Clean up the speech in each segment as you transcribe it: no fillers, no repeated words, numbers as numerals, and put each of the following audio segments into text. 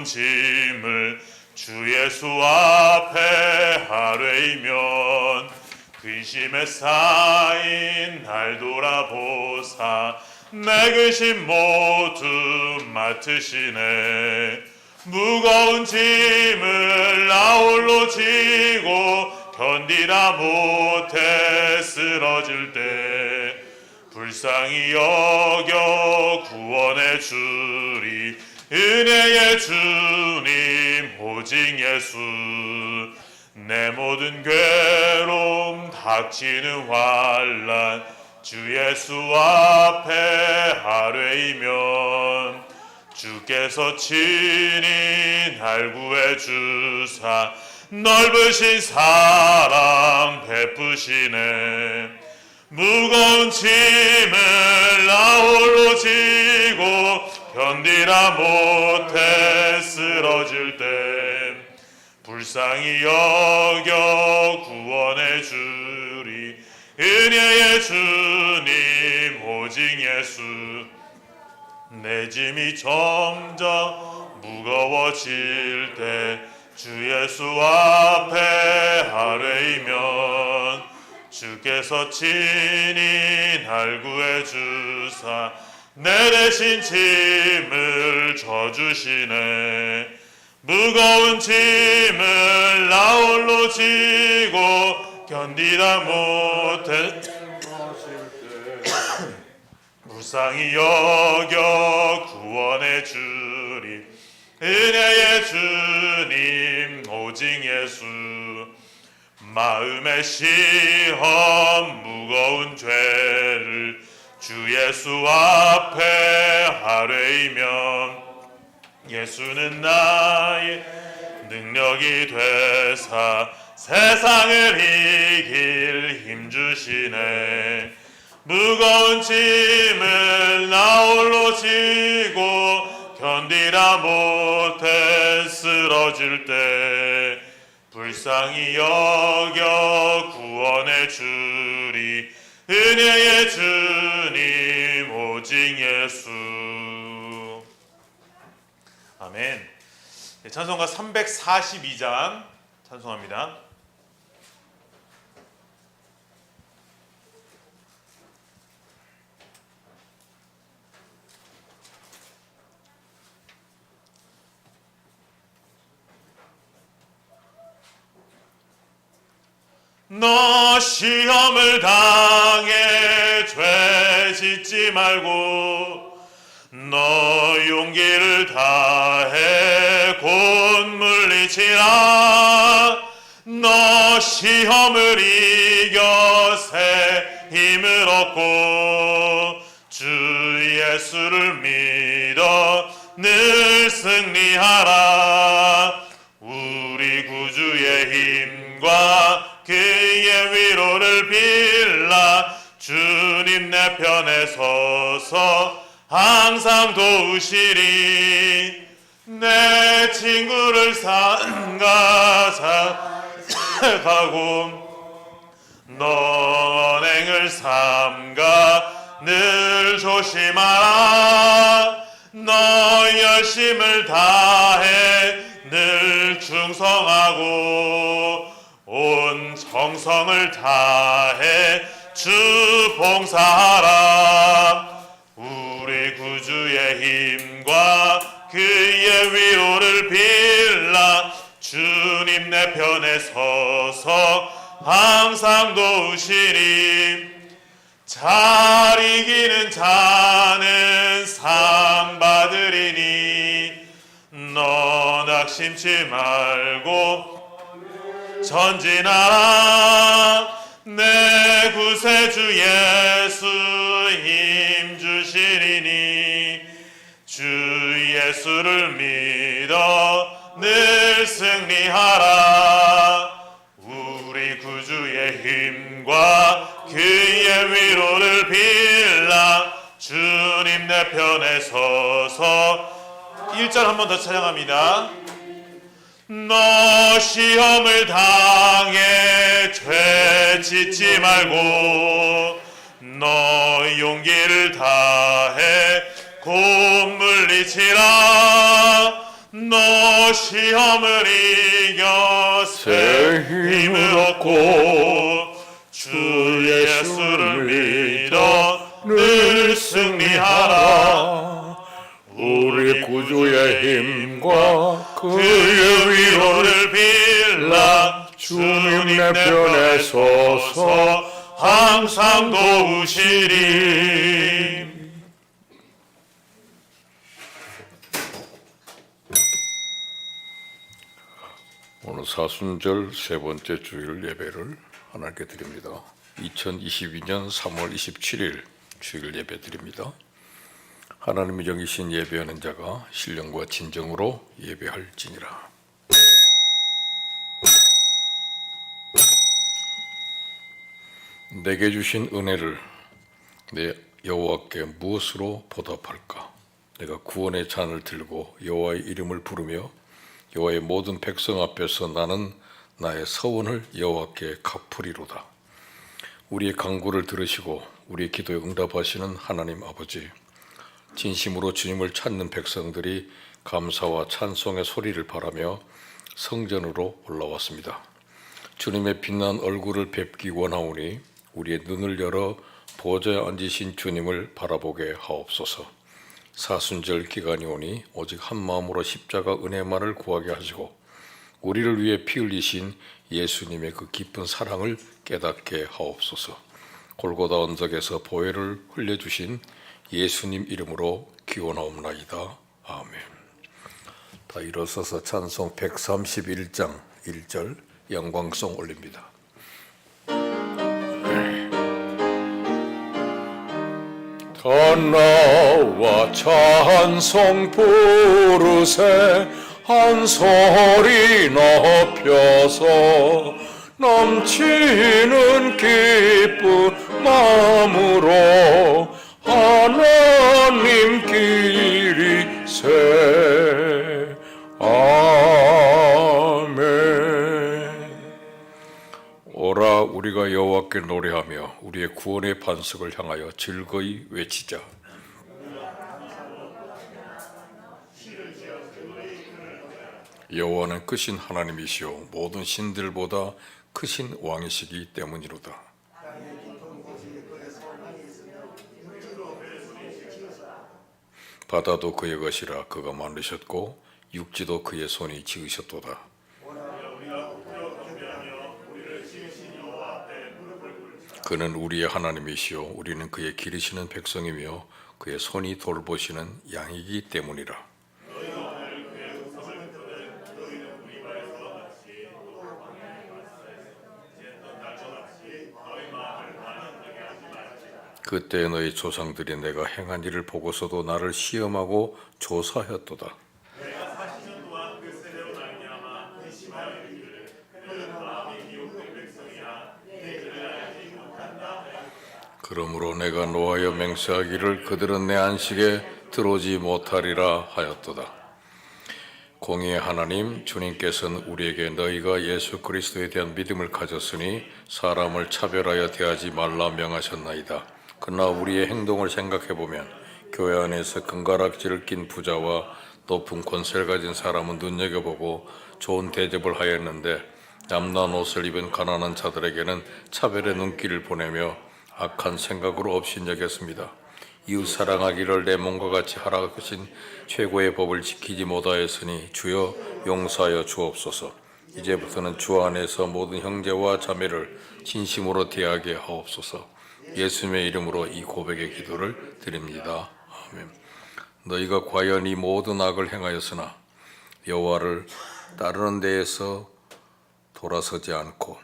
무거운 짐을 주 예수 앞에 아뢰이면 근심에 쌓인 날 돌아보사 내 근심 모두 맡으시네. 무거운 짐을 나 홀로 지고 견디다 못해 쓰러질 때 불쌍히 여겨 구원해 주리. 은혜의 주님 오직 예수. 내 모든 괴로움 닥치는 환난 주 예수 앞에 아뢰이면 주께서 친히 날 구해 주사 넓으신 사랑 베푸시네. 무거운 짐을 나 홀로 지고 견디다 못해 쓰러질 때 불쌍히 여겨 구원해 주리. 은혜의 주님 오직 예수. 내 짐이 점점 무거워질 때 주 예수 앞에 아뢰이면 주께서 친히 날 구해 주사 내 대신 짐을 져주시네. 무거운 짐을 나 홀로 지고 견디다 못해 불쌍히 여겨 구원해 주리. 은혜의 주님 오직 예수. 마음의 시험 무거운 죄를 주 예수 앞에 아뢰이면 예수는 나의 능력이 되사 세상을 이길 힘 주시네. 무거운 짐을 나 홀로 지고 견디다 못해 쓰러질 때 불쌍히 여겨 구원해 주리. 은혜의 주님 오직 예수. 아멘. 찬송가 342장 찬송합니다. 너 시험을 당해 죄 짓지 말고 너 용기를 다해 곧 물리치라. 너 시험을 이겨 새 힘을 얻고 주 예수를 믿어 늘 승리하라. 우리 구주의 힘과 그의 위로를 빌라. 주님 내 편에 서서 항상 도우시리. 내 친구를 삼가 자하고 너 언행을 삼가 늘 조심하라. 너 열심을 다해 늘 충성하고 온 정성을 다해 주 봉사하라. 우리 구주의 힘과 그의 위로를 빌라. 주님 내 편에 서서 항상 도우시리. 잘 이기는 자는 상 받으리니 너 낙심치 말고 전진하라. 내 구세주 예수 힘 주시리니 주 예수를 믿어 늘 승리하라. 우리 구주의 힘과 그의 위로를 빌라. 주님 내 편에 서서 1절 한 번 더 찬양합니다. 너 시험을 당해 죄 짓지 말고 너 용기를 다해 곧 물리치라. 너 시험을 이겨 새 힘을 얻고 주 예수를 믿어 늘 승리하라. 우리 구주의 힘과 그의 위로를 빌라 주님 내 편에 서서 항상 도우시리. 오늘 사순절 세 번째 주일 예배를 하나님께 드립니다. 2022년 3월 27일 주일 예배 드립니다. 하나님이 정하신 예배하는 자가 신령과 진정으로 예배할지니라. 내게 주신 은혜를 내 여호와께 무엇으로 보답할까? 내가 구원의 잔을 들고 여호와의 이름을 부르며 여호와의 모든 백성 앞에서 나는 나의 서원을 여호와께 갚으리로다. 우리의 간구를 들으시고 우리의 기도에 응답하시는 하나님 아버지, 진심으로 주님을 찾는 백성들이 감사와 찬송의 소리를 바라며 성전으로 올라왔습니다. 주님의 빛난 얼굴을 뵙기 원하오니 우리의 눈을 열어 보좌에 앉으신 주님을 바라보게 하옵소서. 사순절 기간이 오니 오직 한 마음으로 십자가 은혜만을 구하게 하시고 우리를 위해 피 흘리신 예수님의 그 깊은 사랑을 깨닫게 하옵소서. 골고다 언덕에서 보혈을 흘려주신 예수님 이름으로 기원하옵나이다. 아멘. 다 일어서서 찬송 131장 1절 영광송 올립니다. 다 나와 찬송 부르세 한 소리 높여서 넘치는 기쁜 마음으로 하나님 기리세. 아멘. 오라 우리가 여호와께 노래하며 우리의 구원의 반석을 향하여 즐거이 외치자. 여호와는 크신 하나님이시오 모든 신들보다 크신 왕이시기 때문이로다. 바다도 그의 것이라 그가 만드셨고 육지도 그의 손이 지으셨도다. 그는 우리의 하나님이시오 우리는 그의 기르시는 백성이며 그의 손이 돌보시는 양이기 때문이라. 그때 너희 조상들이 내가 행한 일을 보고서도 나를 시험하고 조사하였도다. 그러므로 내가 노하여 맹세하기를 그들은 내 안식에 들어오지 못하리라 하였도다. 공의의 하나님 주님께서는 우리에게 너희가 예수 그리스도에 대한 믿음을 가졌으니 사람을 차별하여 대하지 말라 명하셨나이다. 그러나 우리의 행동을 생각해보면 교회 안에서 금가락지를 낀 부자와 높은 권세를 가진 사람은 눈여겨보고 좋은 대접을 하였는데 남난 옷을 입은 가난한 자들에게는 차별의 눈길을 보내며 악한 생각으로 업신여겼습니다. 이웃 사랑하기를 내 몸과 같이 하라 하신 최고의 법을 지키지 못하였으니 주여 용서하여 주옵소서. 이제부터는 주 안에서 모든 형제와 자매를 진심으로 대하게 하옵소서. 예수님의 이름으로 이 고백의 기도를 드립니다. 아멘. 너희가 과연 이 모든 악을 행하였으나 여호와를 따르는 데에서 돌아서지 않고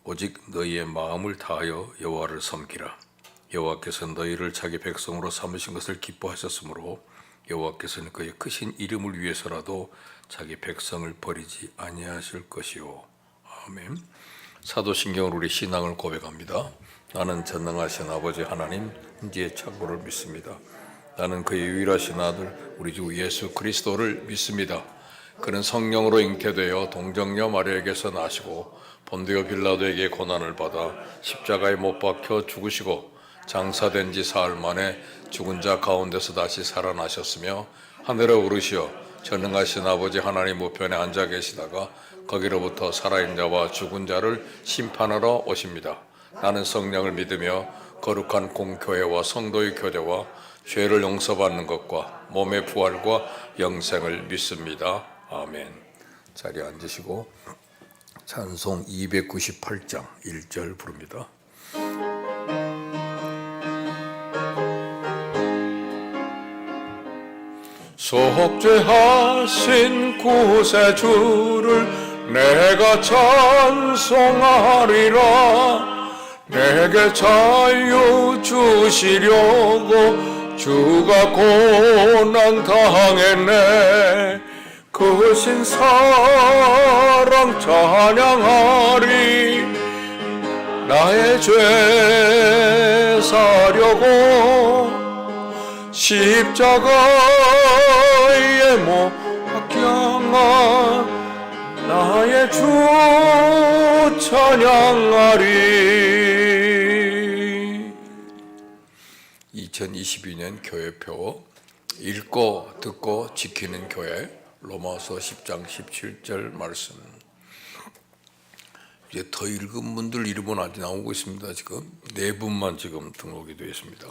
오직 너희의 마음을 다하여 여호와를 섬기라. 여호와께서 너희를 자기 백성으로 삼으신 것을 기뻐하셨으므로 여호와께서는 그의 크신 이름을 위해서라도 자기 백성을 버리지 아니하실 것이요. 아멘. 사도신경으로 우리 신앙을 고백합니다. 나는 전능하신 아버지 하나님 인지의 창고를 믿습니다. 나는 그의 유일하신 아들 우리 주 예수 그리스도를 믿습니다. 그는 성령으로 잉태되어 동정녀 마리아에게서 나시고 본디오 빌라도에게 고난을 받아 십자가에 못 박혀 죽으시고 장사된 지 사흘 만에 죽은 자 가운데서 다시 살아나셨으며 하늘에 오르시어 전능하신 아버지 하나님 우편에 앉아 계시다가 거기로부터 살아있는 자와 죽은 자를 심판하러 오십니다. 나는 성령을 믿으며 거룩한 공교회와 성도의 교제와 죄를 용서받는 것과 몸의 부활과 영생을 믿습니다. 아멘. 자리에 앉으시고 찬송 298장 1절 부릅니다. 속죄하신 구세주를 내가 찬송하리라. 내게 자유 주시려고 주가 고난 당했네. 그 신사랑 찬양하리. 나의 죄 사려고 십자가에 못 박혀만 나의 주 찬양하리. 2022년 교회표 읽고 듣고 지키는 교회 로마서 10장 17절 말씀. 이제 더 읽은 분들 이름은 아직 나오고 있습니다. 지금 4분만 지금 등록이 되어 있습니다.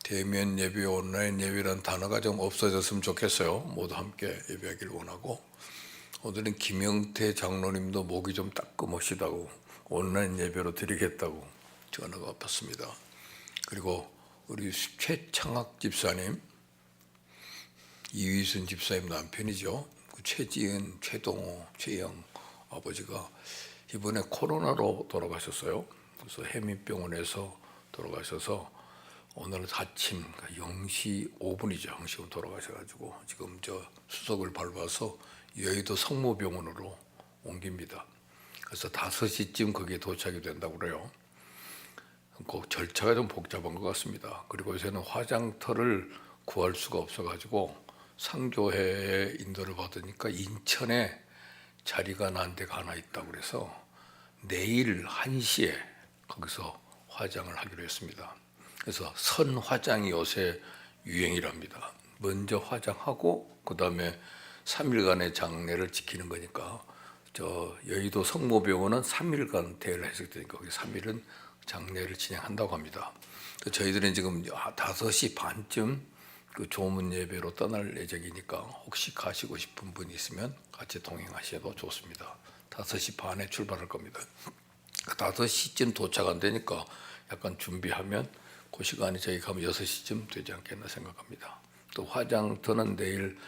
대면 예배, 온라인 예배라는 단어가 좀 없어졌으면 좋겠어요. 모두 함께 예배하길 원하고, 오늘은 김영태 장로님도 목이 좀 따끔하시다고 온라인 예배로 드리겠다고 전화가 왔습니다. 그리고 우리 최창학 집사님, 이휘순 집사님 남편이죠. 최지은, 최동호, 최영 아버지가 이번에 코로나로 돌아가셨어요. 그래서 해민병원에서 돌아가셔서 오늘 아침 0시 5분이죠. 0시 5분 돌아가셔가지고 지금 저 수석을 밟아서 여의도 성모병원으로 옮깁니다. 그래서 5시쯤 거기에 도착이 된다고 그래요. 그 절차가 좀 복잡한 것 같습니다. 그리고 요새는 화장터를 구할 수가 없어가지고 상교회에 인도를 받으니까 인천에 자리가 난 데가 하나 있다고 그래서 내일 1시에 거기서 화장을 하기로 했습니다. 그래서 선화장이 요새 유행이랍니다. 먼저 화장하고 그 다음에 3일간의 장례를 지키는 거니까 저 여의도 성모병원은 3일간 대회를 했을 테니까 거기 3일은 장례를 진행한다고 합니다. 저희들은 지금 5시 반쯤 그 조문 예배로 떠날 예정이니까 혹시 가시고 싶은 분이 있으면 같이 동행하셔도 좋습니다. 5시 반에 출발할 겁니다. 5시쯤 도착 안 되니까 약간 준비하면 그 시간이 저희 가면 6시쯤 되지 않겠나 생각합니다. 또 화장터는 내일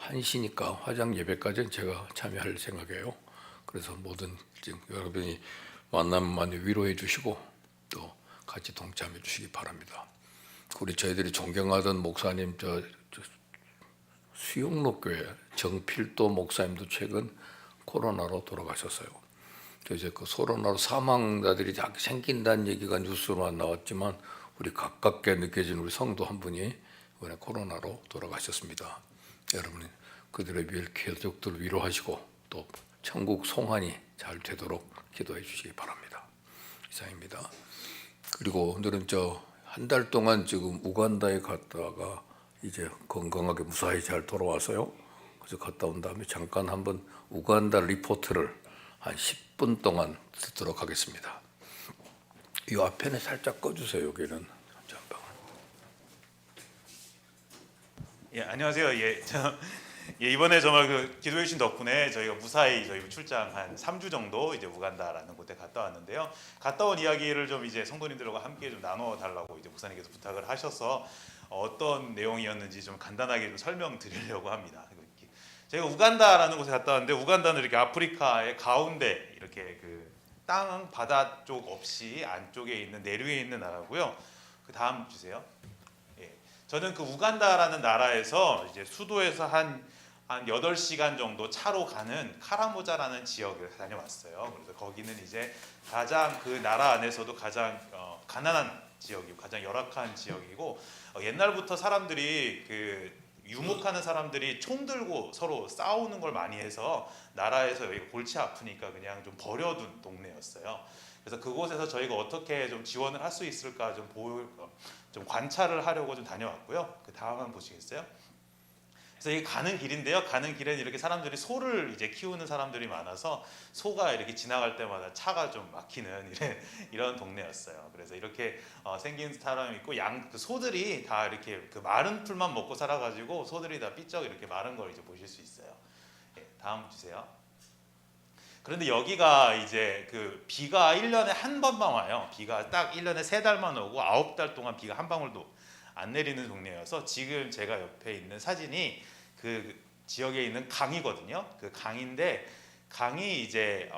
1시니까 화장 예배까지는 제가 참여할 생각이에요. 그래서 모든 여러분이 만나면 많이 위로해 주시고 또 같이 동참해 주시기 바랍니다. 우리 저희들이 존경하던 목사님 저 수영로교회 정필도 목사님도 최근 코로나로 돌아가셨어요. 이제 그 코로나로 사망자들이 생긴다는 얘기가 뉴스로만 나왔지만 우리 가깝게 느껴진 우리 성도 한 분이 이번에 코로나로 돌아가셨습니다. 여러분 그들의 가족들 위로하시고 또 천국 송환이 잘 되도록 기도해 주시기 바랍니다. 이상입니다. 그리고 오늘은 한 달 동안 지금 우간다에 갔다가 이제 건강하게 무사히 잘 돌아와서요. 그래서 갔다 온 다음에 잠깐 한번 우간다 리포트를 한 10분 동안 듣도록 하겠습니다. 이 앞에는 살짝 꺼주세요. 여기는 전방. 예, 안녕하세요. 이번에 정말 그 기도해 주신 덕분에 저희가 무사히 저희 출장 한 3주 정도 이제 우간다라는 곳에 갔다 왔는데요. 갔다 온 이야기를 좀 이제 성도님들과 함께 좀 나눠 달라고 이제 목사님께서 부탁을 하셔서 어떤 내용이었는지 좀 간단하게 좀 설명드리려고 합니다. 저희가 우간다라는 곳에 갔다 왔는데 우간다는 이렇게 아프리카의 가운데 이렇게 그 땅 바다 쪽 없이 안쪽에 있는 내륙에 있는 나라고요. 그 다음 주세요. 예. 저는 그 우간다라는 나라에서 이제 수도에서 한 8시간 정도 차로 가는 카라모자라는 지역을 다녀왔어요. 그래서 거기는 이제 가장 그 나라 안에서도 가장 가난한 지역이고 가장 열악한 지역이고 옛날부터 사람들이 그 유목하는 사람들이 총 들고 서로 싸우는 걸 많이 해서 나라에서 여기가 골치 아프니까 그냥 좀 버려둔 동네였어요. 그래서 그곳에서 저희가 어떻게 좀 지원을 할 수 있을까 좀 관찰을 하려고 좀 다녀왔고요. 그 다음 한번 보시겠어요? 그래서 이게 가는 길인데요. 가는 길에는 이렇게 사람들이 소를 이제 키우는 사람들이 많아서 소가 이렇게 지나갈 때마다 차가 좀 막히는 이런 동네였어요. 그래서 이렇게 생긴 사람이 있고 그 소들이 다 이렇게 그 마른 풀만 먹고 살아가지고 소들이 다 삐쩍 이렇게 마른 걸 이제 보실 수 있어요. 예, 다음 주세요. 그런데 여기가 이제 그 비가 1년에 한 번만 와요. 비가 딱 1년에 3달만 오고 9달 동안 비가 한 방울도 안 내리는 동네여서 지금 제가 옆에 있는 사진이 그 지역에 있는 강이거든요. 그 강인데 강이 이제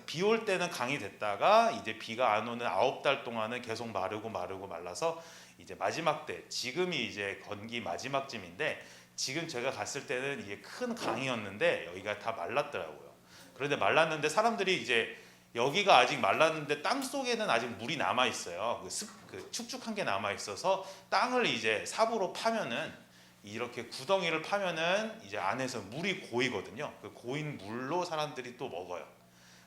비 올 때는 강이 됐다가 이제 비가 안 오는 9달 동안은 계속 마르고 말라서 이제 마지막 때 지금이 이제 건기 마지막쯤인데 지금 제가 갔을 때는 이게 큰 강이었는데 여기가 다 말랐더라고요. 그런데 말랐는데 사람들이 이제 여기가 아직 말랐는데 땅 속에는 아직 물이 남아 있어요. 그 축축한 게 남아 있어서 땅을 이제 삽으로 파면은 이렇게 구덩이를 파면은 이제 안에서 물이 고이거든요. 그 고인 물로 사람들이 또 먹어요.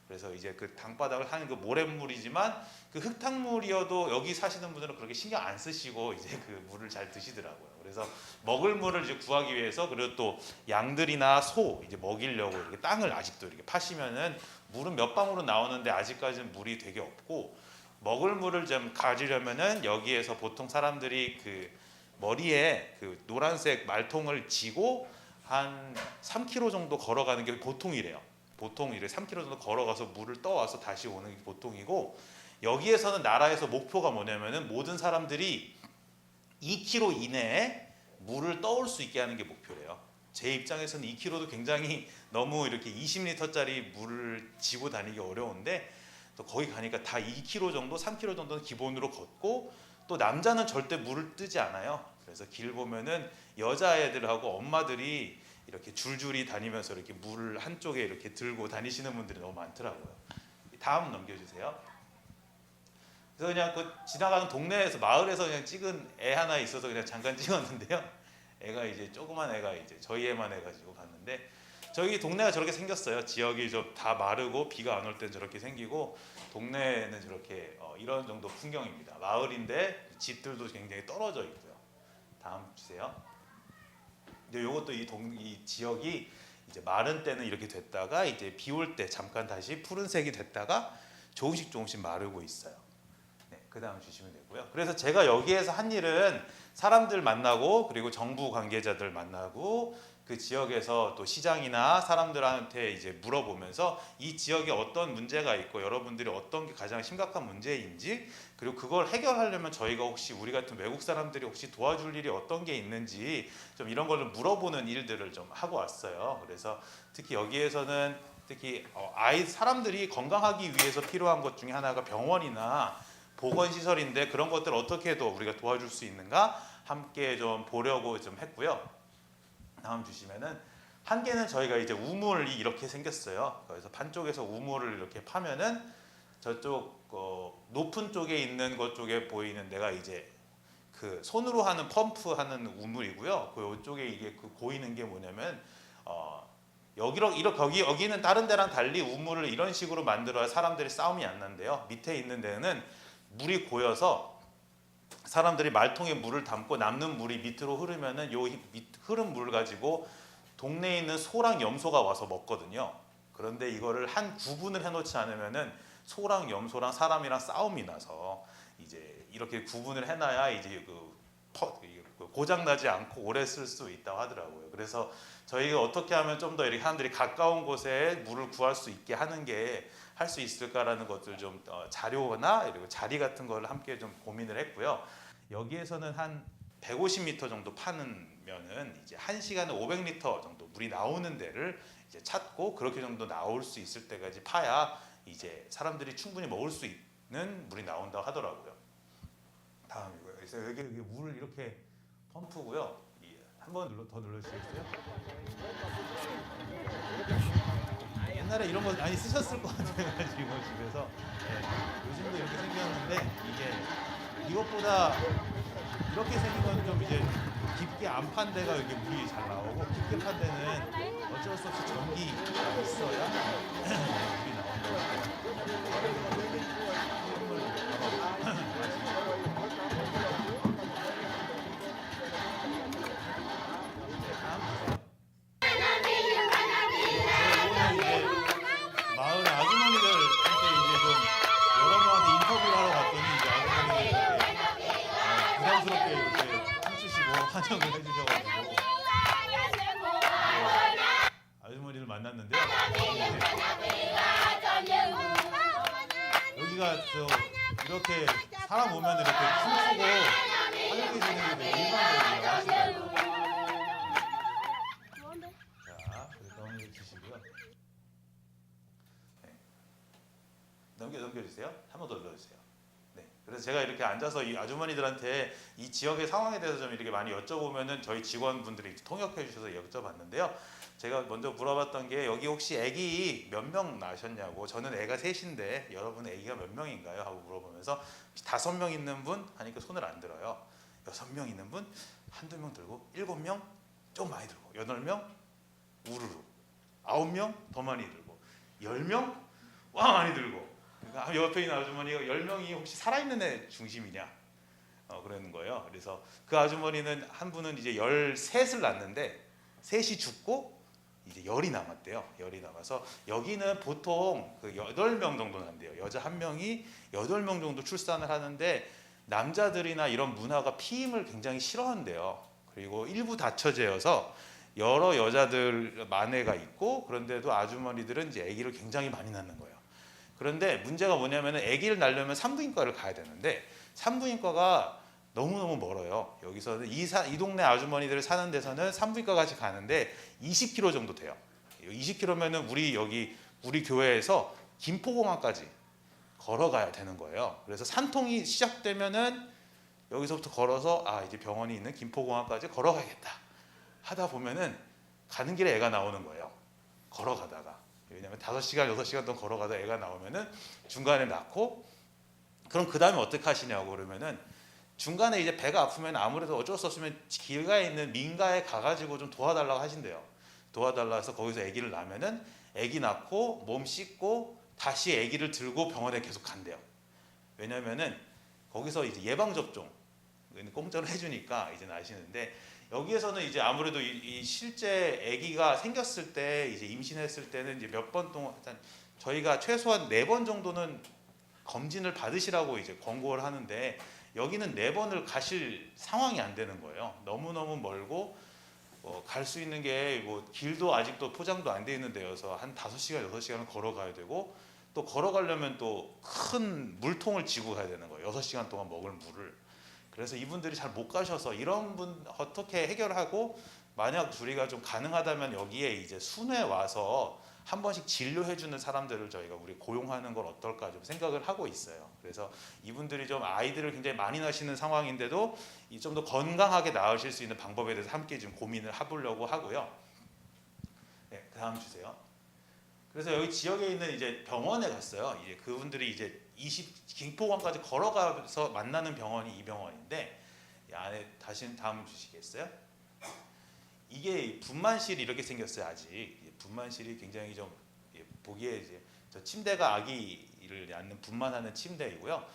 그래서 이제 그 땅바닥을 하는 그 모래물이지만 그 흙탕물이어도 여기 사시는 분들은 그렇게 신경 안 쓰시고 이제 그 물을 잘 드시더라고요. 그래서 먹을 물을 이제 구하기 위해서 그리고 또 양들이나 소 이제 먹이려고 이렇게 땅을 아직도 이렇게 파시면은 물은 몇 방울은 나오는데 아직까지는 물이 되게 없고 먹을 물을 좀 가지려면은 여기에서 보통 사람들이 그 머리에 그 노란색 말통을 지고 한 3km 정도 걸어가는 게 보통이래요. 보통 이렇게 3km 정도 걸어가서 물을 떠와서 다시 오는 게 보통이고 여기에서는 나라에서 목표가 뭐냐면은 모든 사람들이 2km 이내에 물을 떠올 수 있게 하는 게 목표래요. 제 입장에서는 2km도 굉장히 너무 이렇게 20리터짜리 물을 지고 다니기 어려운데 또 거기 가니까 다 2km 정도, 3km 정도는 기본으로 걷고 또 남자는 절대 물을 뜨지 않아요. 그래서 길 보면은 여자애들하고 엄마들이 이렇게 줄줄이 다니면서 이렇게 물을 한쪽에 이렇게 들고 다니시는 분들이 너무 많더라고요. 다음 넘겨주세요. 그래서 그냥 그 지나가는 동네에서 마을에서 그냥 찍은 애 하나 있어서 그냥 잠깐 찍었는데요. 애가 이제 조그만 애가 이제 저희 애만 해가지고 갔는데 저희 동네가 저렇게 생겼어요. 지역이 좀 다 마르고 비가 안 올 땐 저렇게 생기고 동네는 저렇게 이런 정도 풍경입니다. 마을인데 집들도 굉장히 떨어져 있고요. 다음 주세요. 근데 이것도 이 지역이 이제 마른 때는 이렇게 됐다가 이제 비 올 때 잠깐 다시 푸른색이 됐다가 조금씩 마르고 있어요. 네, 그 다음 주시면 되고요. 그래서 제가 여기에서 한 일은 사람들 만나고 그리고 정부 관계자들 만나고 그 지역에서 또 시장이나 사람들한테 이제 물어보면서 이 지역에 어떤 문제가 있고 여러분들이 어떤 게 가장 심각한 문제인지 그리고 그걸 해결하려면 저희가 혹시 우리 같은 외국 사람들이 혹시 도와줄 일이 어떤 게 있는지 좀 이런 걸 물어보는 일들을 좀 하고 왔어요. 그래서 특히 여기에서는 특히 사람들이 건강하기 위해서 필요한 것 중에 하나가 병원이나 보건시설인데 그런 것들을 어떻게 해도 우리가 도와줄 수 있는가 함께 좀 보려고 좀 했고요. 다음 주시면은 한 개는 저희가 이제 우물이 이렇게 생겼어요. 그래서 반쪽에서 우물을 이렇게 파면은 저쪽 높은 쪽에 있는 것 쪽에 보이는 데가 이제 그 손으로 하는 펌프 하는 우물이고요. 그 이쪽에 이게 그 보이는 게 뭐냐면 여기는 다른 데랑 달리 우물을 이런 식으로 만들어야 사람들이 싸움이 안 난대요. 밑에 있는 데는 물이 고여서 사람들이 말통에 물을 담고 남는 물이 밑으로 흐르면은 흐른 물을 가지고 동네에 있는 소랑 염소가 와서 먹거든요. 그런데 이거를 한 구분을 해놓지 않으면은 소랑 염소랑 사람이랑 싸움이 나서 이제 이렇게 구분을 해놔야 이제 고장 나지 않고 오래 쓸 수 있다고 하더라고요. 그래서 저희가 어떻게 하면 좀 더 이렇게 사람들이 가까운 곳에 물을 구할 수 있게 하는 게 할 수 있을까라는 것들 좀 자료나 그리고 자리 같은 걸 함께 좀 고민을 했고요. 여기에서는 한 150m 정도 파는면은 이제 1시간에 500리터 정도 물이 나오는 데를 이제 찾고 그렇게 정도 나올 수 있을 때까지 파야 이제 사람들이 충분히 먹을 수 있는 물이 나온다고 하더라고요. 다음이고요. 그래서 여기 물을 이렇게 펌프고요. 한 번 더 눌러주시겠어요? 옛날에 이런 거 많이 쓰셨을 것 같아가지고 집에서 요즘도 이렇게 생겼는데 이게 이것보다 이렇게 생긴 건 좀 이제 깊게 안 판 데가 여기 물이 잘 나오고 깊게 판 데는 어쩔 수 없이 전기가 있어야 물이 나온다고. 자연스럽게 이렇게 춤추시고 환영을 해주셔가지고 아주머니를 만났는데요. 여기가 이렇게 사람 오면 이렇게 춤추고 환영해 주는 게 일반적이라고 하시더라고요. 자, 넘겨 주시고요. 네. 넘겨주세요. 한 번 더 눌러주세요. 네. 그래서 제가 이렇게 앉아서 이 아주머니들한테 이 지역의 상황에 대해서 좀 이렇게 많이 여쭤보면은 저희 직원분들이 통역해 주셔서 여쭤봤는데요. 제가 먼저 물어봤던 게 여기 혹시 아기 몇 명 낳으셨냐고. 저는 애가 셋인데 여러분 아기가 몇 명인가요? 하고 물어보면서 5명 있는 분 하니까 손을 안 들어요. 6명 있는 분 한두 명 들고 7명 좀 많이 들고 8명 우르르 9명 더 많이 들고 10명 와 많이 들고. 그러니까 옆에 있는 아주머니가 10명이 혹시 살아있는 애 중심이냐 그러는 거예요. 그래서 그 아주머니는 한 분은 이제 13을 낳는데 셋이 죽고 이제 10이 남았대요. 10이 남아서 여기는 보통 그 8명 정도 난대요. 여자 한 명이 8명 정도 출산을 하는데 남자들이나 이런 문화가 피임을 굉장히 싫어한대요. 그리고 일부 다처제여서 여러 여자들 만회가 있고 그런데도 아주머니들은 이제 아기를 굉장히 많이 낳는 거예요. 그런데 문제가 뭐냐면은 아기를 낳으려면 산부인과를 가야 되는데 산부인과가 너무너무 멀어요. 여기서는 이 동네 아주머니들 사는 데서는 산부인과 같이 가는데 20km 정도 돼요. 20km면은 우리 교회에서 김포공항까지 걸어가야 되는 거예요. 그래서 산통이 시작되면은 여기서부터 걸어서 이제 병원이 있는 김포공항까지 걸어가야겠다 하다 보면은 가는 길에 애가 나오는 거예요. 걸어가다가. 왜냐면 5시간, 6시간 동안 걸어가다 애가 나오면은 중간에 낳고 그럼 그 다음에 어떻게 하시냐고 그러면은 중간에 이제 배가 아프면 아무래도 어쩔 수 없으면 길가에 있는 민가에 가가지고 좀 도와달라고 하신대요. 도와달라 해서 거기서 아기를 낳으면은 아기 낳고 몸 씻고 다시 아기를 들고 병원에 계속 간대요. 왜냐면은 거기서 이제 예방접종 공짜로 해주니까 이제 아시는데 여기에서는 이제 아무래도 이 실제 아기가 생겼을 때 이제 임신했을 때는 이제 몇 번 동안 일단 저희가 최소한 4번 정도는 검진을 받으시라고 이제 권고를 하는데 여기는 4번을 가실 상황이 안 되는 거예요. 너무너무 멀고 갈 수 있는 게 뭐 길도 아직도 포장도 안 돼 있는 데여서 한 5시간, 6시간은 걸어가야 되고 또 걸어가려면 또 큰 물통을 지고 가야 되는 거예요. 6시간 동안 먹을 물을. 그래서 이분들이 잘 못 가셔서 이런 분 어떻게 해결하고 만약 우리가 좀 가능하다면 여기에 이제 순회 와서 한 번씩 진료해 주는 사람들을 저희가 우리 고용하는 건 어떨까 좀 생각을 하고 있어요. 그래서 이분들이 좀 아이들을 굉장히 많이 낳으시는 상황인데도 좀 더 건강하게 낳으실 수 있는 방법에 대해서 함께 지금 고민을 해보려고 하고요. 네, 그 다음 주세요. 그래서 여기 지역에 있는 이제 병원에 갔어요. 이제 그분들이 이제 김포공항까지 걸어가서 만나는 병원이 이 병원인데 이 안에 다시 다음 주시겠어요? 이게 분만실이 이렇게 생겼어요. 아직 분만실이 굉장히 좀 보기에 이제 저 침대가 아기를 낳는 분만하는 침대이고요.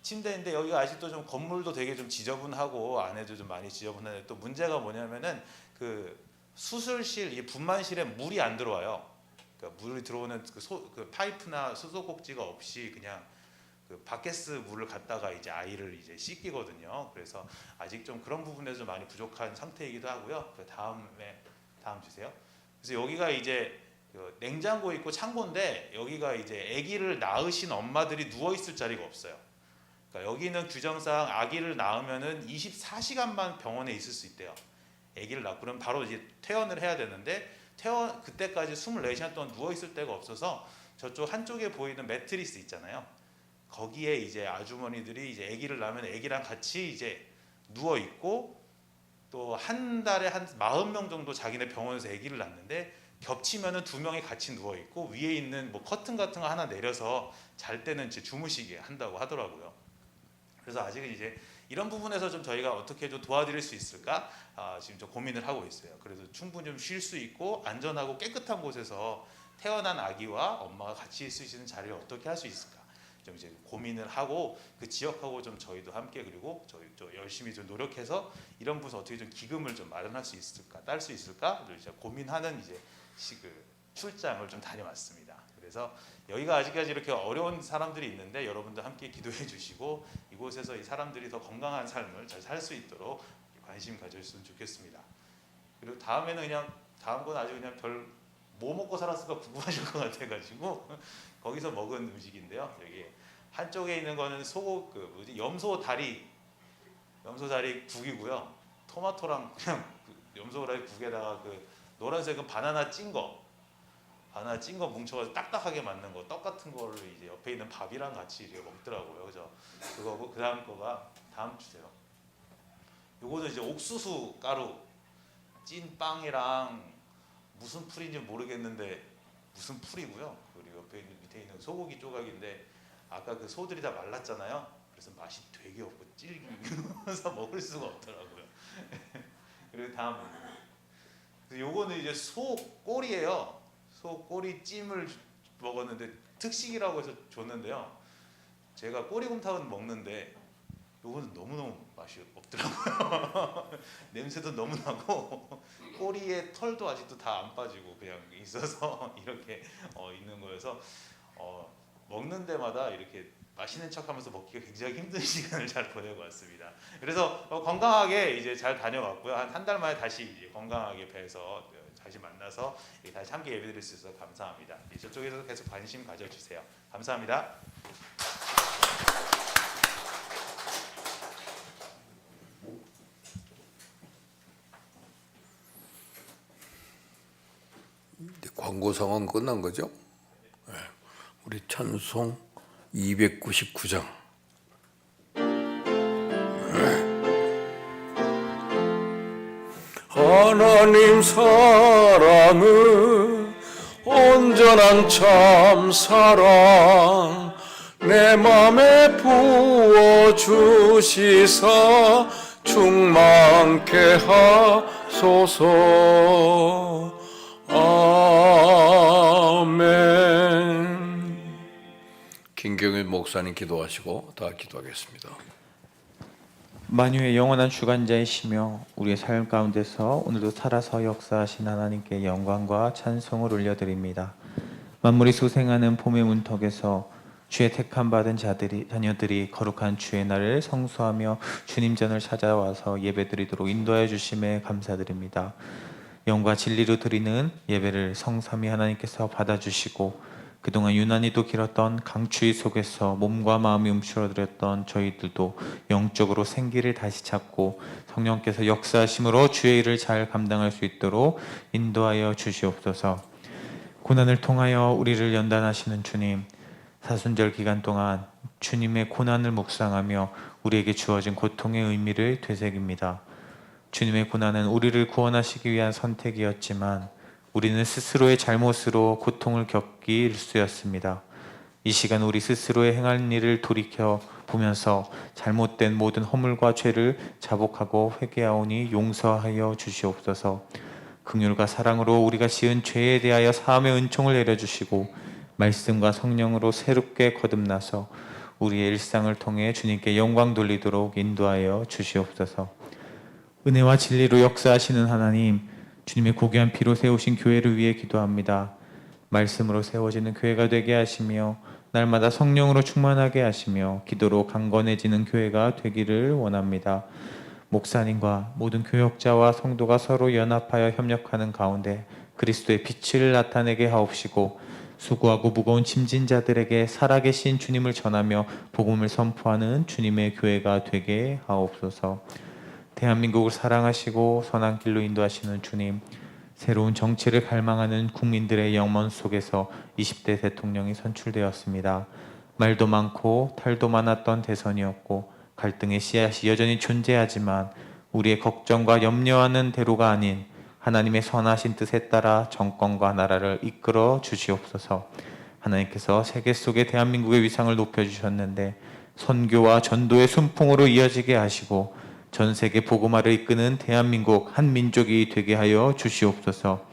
침대인데 여기가 아직도 좀 건물도 되게 좀 지저분하고 안에도 좀 많이 지저분한데 또 문제가 뭐냐면은 그 수술실 이 분만실에 물이 안 들어와요. 그러니까 물이 들어오는 그 파이프나 수도꼭지가 없이 그냥 그 바켓스 물을 갖다가 이제 아이를 이제 씻기거든요. 그래서 아직 좀 그런 부분에서 좀 많이 부족한 상태이기도 하고요. 그 다음 주세요. 그래서 여기가 이제 그 냉장고 있고 창고인데 여기가 이제 아기를 낳으신 엄마들이 누워 있을 자리가 없어요. 그러니까 여기는 규정상 아기를 낳으면은 24시간만 병원에 있을 수 있대요. 아기를 낳고 그러면 바로 이제 퇴원을 해야 되는데 그때까지 24시간 동안 누워 있을 데가 없어서 저쪽 한쪽에 보이는 매트리스 있잖아요. 거기에 이제 아주머니들이 이제 아기를 낳으면 아기랑 같이 이제 누워 있고 또 한 달에 한 40명 정도 자기네 병원에서 아기를 낳는데 겹치면은 2명이 같이 누워 있고 위에 있는 뭐 커튼 같은 거 하나 내려서 잘 때는 이제 주무시게 한다고 하더라고요. 그래서 아직은 이제 이런 부분에서 좀 저희가 어떻게 좀 도와드릴 수 있을까 지금 좀 고민을 하고 있어요. 그래서 충분히 좀 쉴 수 있고 안전하고 깨끗한 곳에서 태어난 아기와 엄마가 같이 있을 수 있는 자리를 어떻게 할 수 있을까 좀 이제 고민을 하고 그 지역하고 좀 저희도 함께 그리고 저희 좀 열심히 좀 노력해서 이런 부분에서 어떻게 좀 기금을 좀 마련할 수 있을까 딸 수 있을까 이제 고민하는 이제 그 출장을 좀 다녀왔습니다. 그래서 여기가 아직까지 이렇게 어려운 사람들이 있는데 여러분들 함께 기도해 주시고 이곳에서 이 사람들이 더 건강한 삶을 잘 살 수 있도록 관심 가져주셨으면 좋겠습니다. 그리고 다음에는 그냥 다음 건 아주 그냥 별 뭐 먹고 살았을까 궁금하실 것 같아가지고 거기서 먹은 음식인데요. 여기 한쪽에 있는 거는 소고 염소 다리 국이고요. 토마토랑 그냥 염소 다리 국에다가 노란색은 바나나 찐 거 뭉쳐가지고 딱딱하게 만든 거, 떡 같은 거를 이제 옆에 있는 밥이랑 같이 이렇게 먹더라고요. 그죠? 그거고 그 다음 거가 다음 주세요. 요거는 이제 옥수수 가루 찐 빵이랑 무슨 풀인지 모르겠는데 무슨 풀이고요. 그리고 옆에 있는 밑에 있는 소고기 조각인데 아까 그 소들이 다 말랐잖아요. 그래서 맛이 되게 없고 질기면서 먹을 수가 없더라고요. 그리고 다음 요거는 이제 소 꼬리예요. 소 꼬리 찜을 먹었는데 특식이라고 해서 줬는데요. 제가 꼬리곰탕은 먹는데 요거는 너무너무 맛이 없더라고요. 냄새도 너무 나고 꼬리에 털도 아직도 다 안 빠지고 그냥 있어서 이렇게 있는 거여서 먹는 데마다 이렇게 맛있는 척하면서 먹기가 굉장히 힘든 시간을 잘 보내고 왔습니다. 그래서 건강하게 이제 잘 다녀왔고요. 한 달 만에 다시 이제 건강하게 뵈서 다시 만나서 다시 함께 예배드릴 수 있어서 감사합니다. 저쪽에서 계속 관심 가져주세요. 감사합니다. 광고 상황 끝난 거죠? 네. 우리 찬송 299장. 하나님 사랑은 온전한 참 사랑 내 맘에 부어주시사 충만케 하소서. 아멘. 김경일 목사님 기도하시고 다 기도하겠습니다. 만유의 영원한 주관자이시며 우리의 삶 가운데서 오늘도 살아서 역사하신 하나님께 영광과 찬송을 올려드립니다. 만물이 소생하는 봄의 문턱에서 주의 택함 받은 자녀들이 거룩한 주의 날을 성수하며 주님 전을 찾아와서 예배드리도록 인도하여 주심에 감사드립니다. 영과 진리로 드리는 예배를 성삼위 하나님께서 받아주시고 그동안 유난히도 길었던 강추위 속에서 몸과 마음이 움츠러들었던 저희들도 영적으로 생기를 다시 찾고 성령께서 역사하심으로 주의 일을 잘 감당할 수 있도록 인도하여 주시옵소서. 고난을 통하여 우리를 연단하시는 주님, 사순절 기간 동안 주님의 고난을 묵상하며 우리에게 주어진 고통의 의미를 되새깁니다. 주님의 고난은 우리를 구원하시기 위한 선택이었지만 우리는 스스로의 잘못으로 고통을 겪기 일쑤였습니다. 이 시간 우리 스스로의 행한 일을 돌이켜 보면서 잘못된 모든 허물과 죄를 자복하고 회개하오니 용서하여 주시옵소서. 긍휼과 사랑으로 우리가 지은 죄에 대하여 사함의 은총을 내려주시고 말씀과 성령으로 새롭게 거듭나서 우리의 일상을 통해 주님께 영광 돌리도록 인도하여 주시옵소서. 은혜와 진리로 역사하시는 하나님, 주님의 고귀한 피로 세우신 교회를 위해 기도합니다. 말씀으로 세워지는 교회가 되게 하시며 날마다 성령으로 충만하게 하시며 기도로 강건해지는 교회가 되기를 원합니다. 목사님과 모든 교역자와 성도가 서로 연합하여 협력하는 가운데 그리스도의 빛을 나타내게 하옵시고 수고하고 무거운 짐진 자들에게 살아계신 주님을 전하며 복음을 선포하는 주님의 교회가 되게 하옵소서. 대한민국을 사랑하시고 선한 길로 인도하시는 주님, 새로운 정치를 갈망하는 국민들의 영혼 속에서 20대 대통령이 선출되었습니다. 말도 많고 탈도 많았던 대선이었고 갈등의 씨앗이 여전히 존재하지만 우리의 걱정과 염려하는 대로가 아닌 하나님의 선하신 뜻에 따라 정권과 나라를 이끌어 주시옵소서. 하나님께서 세계 속의 대한민국의 위상을 높여주셨는데 선교와 전도의 순풍으로 이어지게 하시고 전 세계 복음화를 이끄는 대한민국 한 민족이 되게 하여 주시옵소서.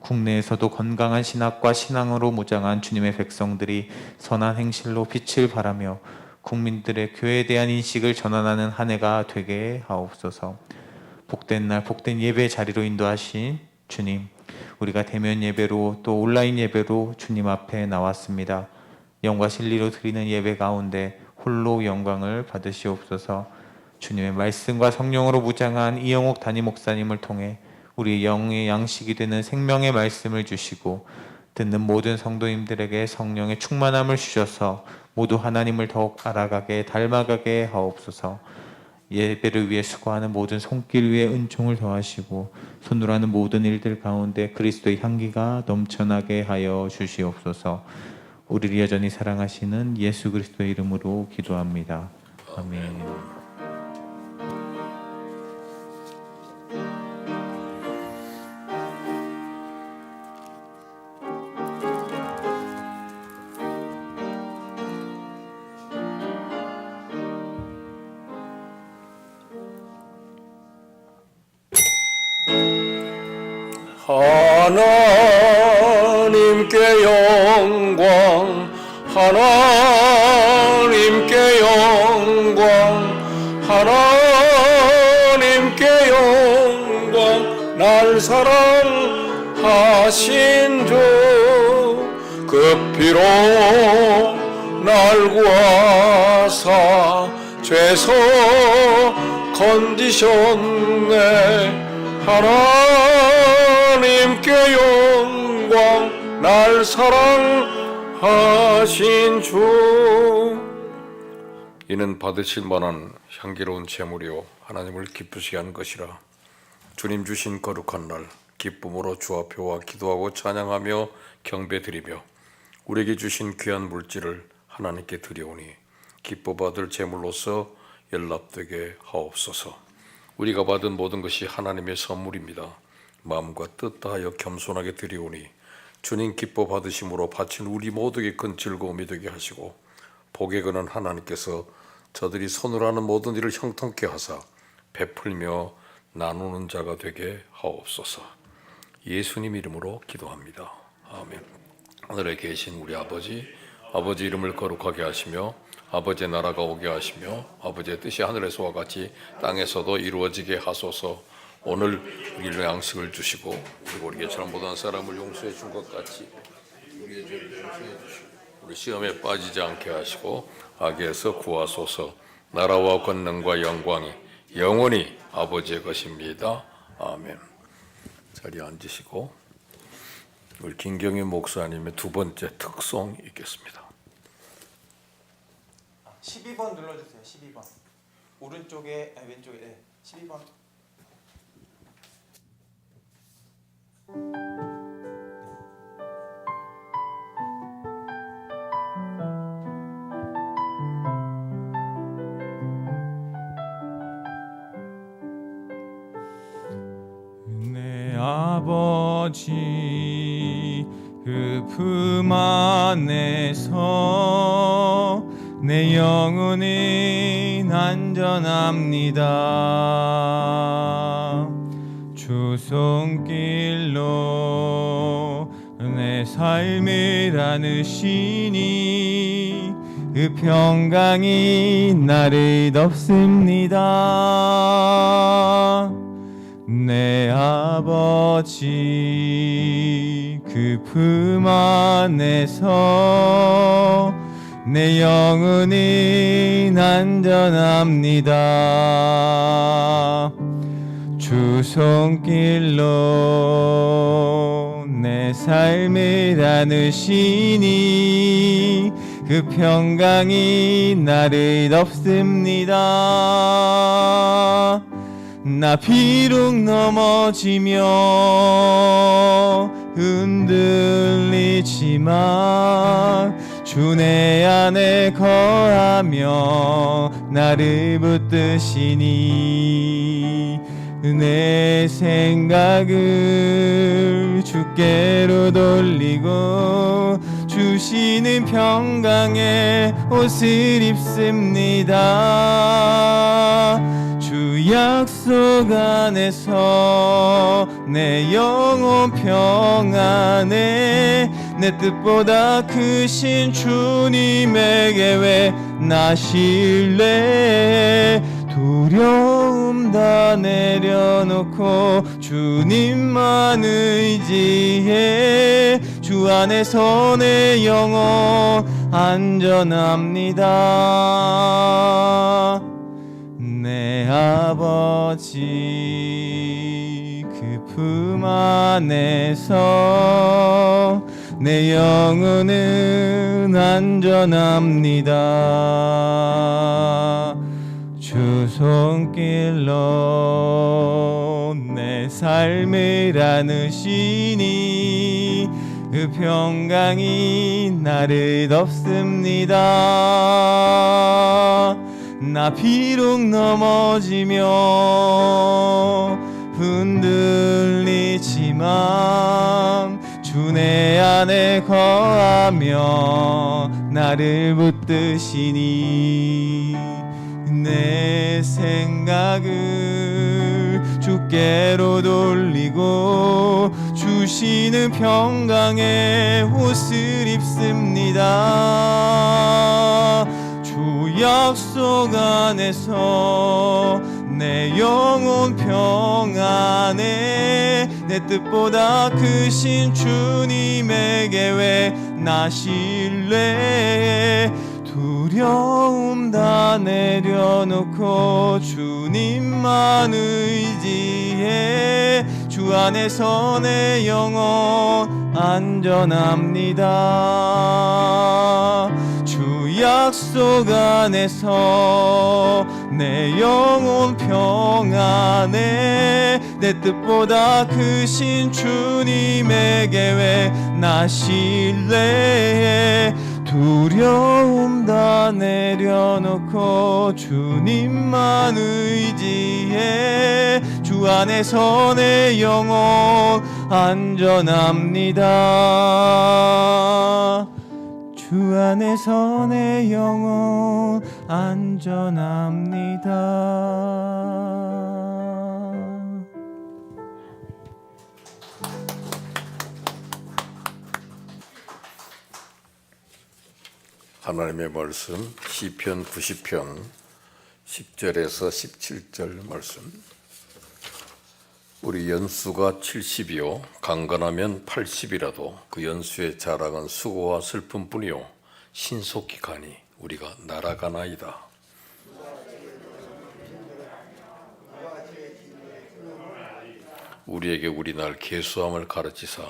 국내에서도 건강한 신학과 신앙으로 무장한 주님의 백성들이 선한 행실로 빛을 발하며 국민들의 교회에 대한 인식을 전환하는 한 해가 되게 하옵소서. 복된 날 복된 예배 자리로 인도하신 주님, 우리가 대면 예배로 또 온라인 예배로 주님 앞에 나왔습니다. 영과 진리로 드리는 예배 가운데 홀로 영광을 받으시옵소서. 주님의 말씀과 성령으로 무장한 이영옥 담임 목사님을 통해 우리 영의 양식이 되는 생명의 말씀을 주시고 듣는 모든 성도님들에게 성령의 충만함을 주셔서 모두 하나님을 더욱 알아가게 닮아가게 하옵소서. 예배를 위해 수고하는 모든 손길 위에 은총을 더하시고 손으로 하는 모든 일들 가운데 그리스도의 향기가 넘쳐나게 하여 주시옵소서. 우리를 여전히 사랑하시는 예수 그리스도의 이름으로 기도합니다. 아멘. 하나님께 영광, 하나님께 영광, 하나님께 영광. 날 사랑하신 주 그 피로 날 구하사 죄서 건지셨네. 하나님께 영광, 날 사랑하신 주. 이는 받으실 만한 향기로운 제물이요 하나님을 기쁘시게 하는 것이라. 주님 주신 거룩한 날 기쁨으로 주 앞에 와 기도하고 찬양하며 경배드리며 우리에게 주신 귀한 물질을 하나님께 드리오니 기뻐 받을 제물로서 연락되게 하옵소서. 우리가 받은 모든 것이 하나님의 선물입니다. 마음과 뜻 다하여 겸손하게 드리오니 주님 기뻐 받으심으로 바친 우리 모두에게 큰 즐거움이 되게 하시고 복에 거는 하나님께서 저들이 손으로 하는 모든 일을 형통케 하사 베풀며 나누는 자가 되게 하옵소서. 예수님 이름으로 기도합니다. 아멘. 하늘에 계신 우리 아버지 이름을 거룩하게 하시며 아버지의 나라가 오게 하시며 아버지의 뜻이 하늘에서와 같이 땅에서도 이루어지게 하소서. 오늘 우리의 양식을 주시고 그리고 우리에게 잘못한 사람을 용서해 준 것 같이 우리의 죄를 용서해 주시고 우리 시험에 빠지지 않게 하시고 악에서 구하소서. 나라와 권능과 영광이 영원히 아버지의 것입니다. 아멘. 자리에 앉으시고 우리 김경희 목사님의 두 번째 특송 읽겠습니다. 12번 눌러주세요. 12번. 오른쪽에 왼쪽에 12번. 내 아버지 그 품 안에서 내 영혼이 안전합니다. 주 손길로 내 삶을 안으시니 그 평강이 나를 덮습니다. 내 아버지 그 품 안에서 내 영혼이 안전합니다. 주 손길로 내 삶을 안으시니 그 평강이 나를 덮습니다. 나 비록 넘어지며 흔들리지만 주 내 안에 거하며 나를 붙드시니 내 생각을 주께로 돌리고 주시는 평강의 옷을 입습니다. 주 약속 안에서 내 영혼 평안에 내 뜻보다 크신 주님에게 왜 나 신뢰 두려움 다 내려놓고 주님만 의지해 주 안에서 내 영혼 안전합니다. 내 아버지 그 품 안에서 내 영혼은 안전합니다. 주 손길로 내 삶을 안으시니 그 평강이 나를 덮습니다. 나 비록 넘어지며 흔들리지만 주 내 안에 거하며 나를 붙드시니 내 생각을 주께로 돌리고 주시는 평강의 옷을 입습니다. 주 약속 안에서 내 영혼 평안해 내 뜻보다 크신 주님의 계획 나 신뢰해 두려움 다 내려놓고 주님만 의지해 주 안에서 내 영혼 안전합니다. 주 약속 안에서 내 영혼 평안해 내 뜻보다 크신 주님의 계획 나 신뢰해 두려움 다 내려놓고 주님만 의지해 주 안에서 내 영혼 안전합니다. 주 안에서 내 영혼 안전합니다. 하나님의 말씀 시편 90편 10절에서 17절 말씀. 우리 연수가 70이요 강건하면 80이라도 그 연수의 자랑은 수고와 슬픔뿐이요 신속히 가니 우리가 날아가나이다. 우리에게 우리 날 계수함을 가르치사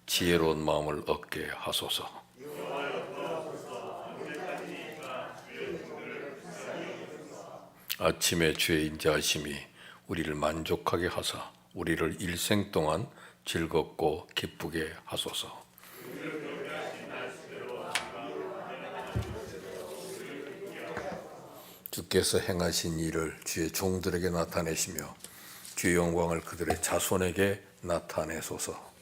지혜로운 마음을 얻게 하소서. 아침에 주의 인자하심이 우리를 만족하게 하사 우리를 일생 동안 즐겁고 기쁘게 하소서. 주께서 행하신 일을 주의 종들에게 나타내시며 주의 영광을 그들의 자손에게 나타내소서.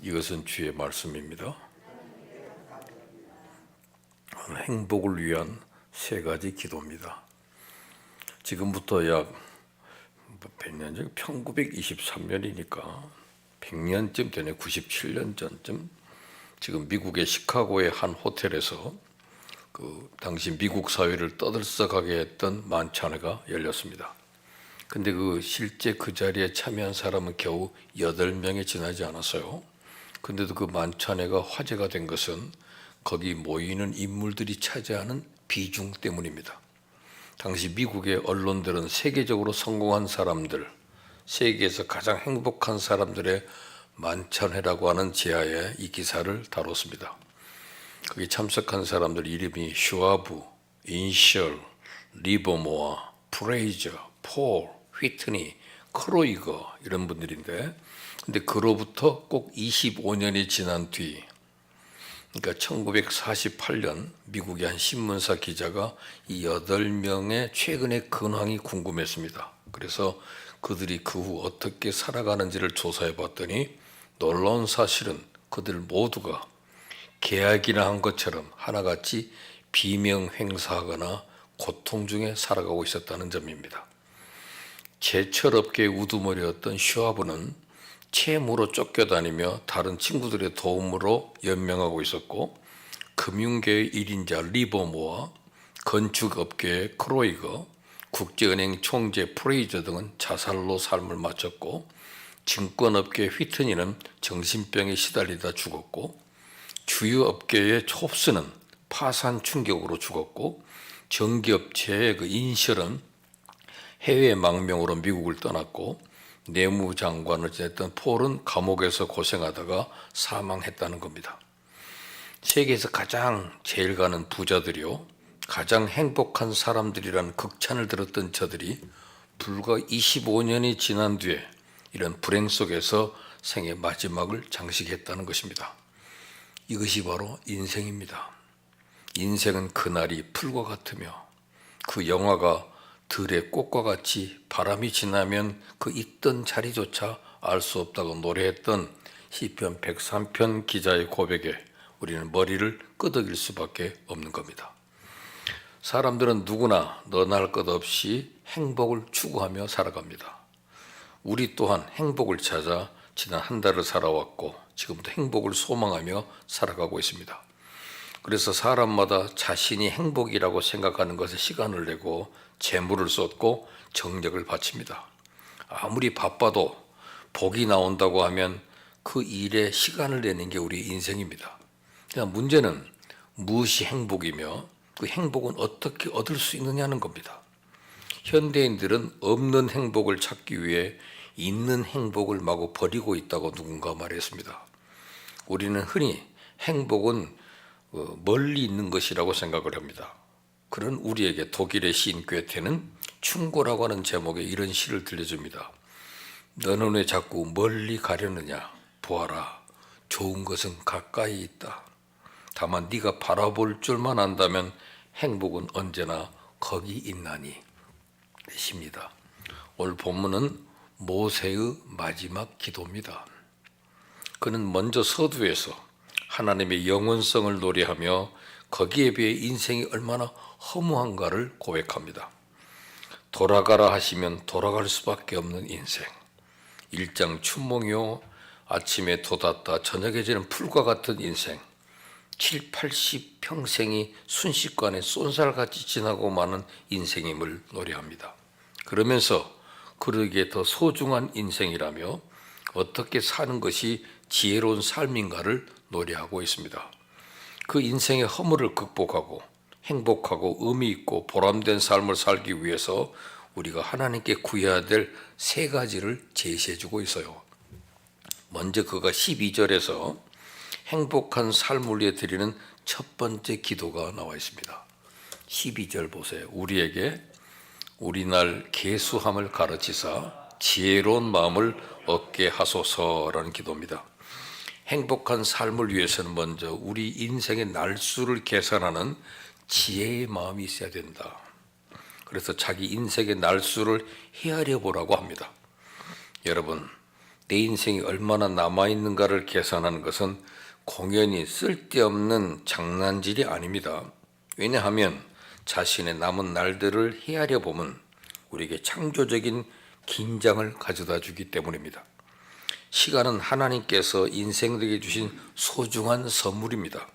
이것은 주의 말씀입니다. 행복을 위한 세 가지 기도입니다. 지금부터 약 몇 년 전, 1923년이니까 100년쯤 되네. 97년 전쯤 지금 미국의 시카고의 한 호텔에서 그 당시 미국 사회를 떠들썩하게 했던 만찬회가 열렸습니다. 근데 그 실제 그 자리에 참여한 사람은 겨우 8명이 지나지 않았어요. 근데도 그 만찬회가 화제가 된 것은 거기 모이는 인물들이 차지하는 비중 때문입니다. 당시 미국의 언론들은 세계적으로 성공한 사람들, 세계에서 가장 행복한 사람들의 만찬회라고 하는 제하에 이 기사를 다뤘습니다. 거기 참석한 사람들 이름이 슈와브, 인셜, 리버모어, 프레이저, 폴, 휘트니, 크로이거 이런 분들인데, 근데 그로부터 꼭 25년이 지난 뒤, 그러니까 1948년 미국의 한 신문사 기자가 이 8명의 최근의 근황이 궁금했습니다. 그래서 그들이 그 후 어떻게 살아가는지를 조사해 봤더니 놀라운 사실은 그들 모두가 계약이나 한 것처럼 하나같이 비명행사하거나 고통 중에 살아가고 있었다는 점입니다. 제철업계의 우두머리였던 슈와브는 채무로 쫓겨다니며 다른 친구들의 도움으로 연명하고 있었고, 금융계의 1인자 리버모어, 건축업계의 크로이거, 국제은행 총재 프레이저 등은 자살로 삶을 마쳤고, 증권업계의 휘트니는 정신병에 시달리다 죽었고, 주요 업계의 홉스는 파산 충격으로 죽었고, 전기업체의 인셜은 해외 망명으로 미국을 떠났고, 내무장관을 지냈던 폴은 감옥에서 고생하다가 사망했다는 겁니다. 세계에서 가장 제일 가는 부자들이요, 가장 행복한 사람들이라는 극찬을 들었던 저들이 불과 25년이 지난 뒤에 이런 불행 속에서 생의 마지막을 장식했다는 것입니다. 이것이 바로 인생입니다. 인생은 그날이 풀과 같으며 그 영화가 들의 꽃과 같이 바람이 지나면 그 있던 자리조차 알 수 없다고 노래했던 시편 103편 기자의 고백에 우리는 머리를 끄덕일 수밖에 없는 겁니다. 사람들은 누구나 너나 할 것 없이 행복을 추구하며 살아갑니다. 우리 또한 행복을 찾아 지난 한 달을 살아왔고 지금도 행복을 소망하며 살아가고 있습니다. 그래서 사람마다 자신이 행복이라고 생각하는 것에 시간을 내고 재물을 쏟고 정력을 바칩니다. 아무리 바빠도 복이 나온다고 하면 그 일에 시간을 내는 게 우리 인생입니다. 그냥 문제는 무엇이 행복이며 그 행복은 어떻게 얻을 수 있느냐는 겁니다. 현대인들은 없는 행복을 찾기 위해 있는 행복을 마구 버리고 있다고 누군가 말했습니다. 우리는 흔히 행복은 멀리 있는 것이라고 생각을 합니다. 그런 우리에게 독일의 시인 괴테는 충고라고 하는 제목의 이런 시를 들려줍니다. 너는 왜 자꾸 멀리 가려느냐? 보아라, 좋은 것은 가까이 있다. 다만 네가 바라볼 줄만 안다면 행복은 언제나 거기 있나니. 시입니다. 오늘 본문은 모세의 마지막 기도입니다. 그는 먼저 서두에서 하나님의 영원성을 노래하며 거기에 비해 인생이 얼마나 허무한가를 고백합니다. 돌아가라 하시면 돌아갈 수밖에 없는 인생. 일장 춘몽이요, 아침에 돋았다 저녁에 지는 풀과 같은 인생. 7, 80 평생이 순식간에 쏜살같이 지나고 마는 인생임을 노래합니다. 그러면서 그러기에 더 소중한 인생이라며 어떻게 사는 것이 지혜로운 삶인가를 노래하고 있습니다. 그 인생의 허물을 극복하고 행복하고 의미 있고 보람된 삶을 살기 위해서 우리가 하나님께 구해야 될 세 가지를 제시해주고 있어요. 먼저 그가 12절에서 행복한 삶을 위해 드리는 첫 번째 기도가 나와 있습니다. 12절 보세요. 우리에게 우리날 계수함을 가르치사 지혜로운 마음을 얻게 하소서라는 기도입니다. 행복한 삶을 위해서는 먼저 우리 인생의 날수를 계산하는 지혜의 마음이 있어야 된다. 그래서 자기 인생의 날수를 헤아려 보라고 합니다. 여러분, 내 인생이 얼마나 남아있는가를 계산하는 것은 공연히 쓸데없는 장난질이 아닙니다. 왜냐하면 자신의 남은 날들을 헤아려 보면 우리에게 창조적인 긴장을 가져다 주기 때문입니다. 시간은 하나님께서 인생에게 주신 소중한 선물입니다.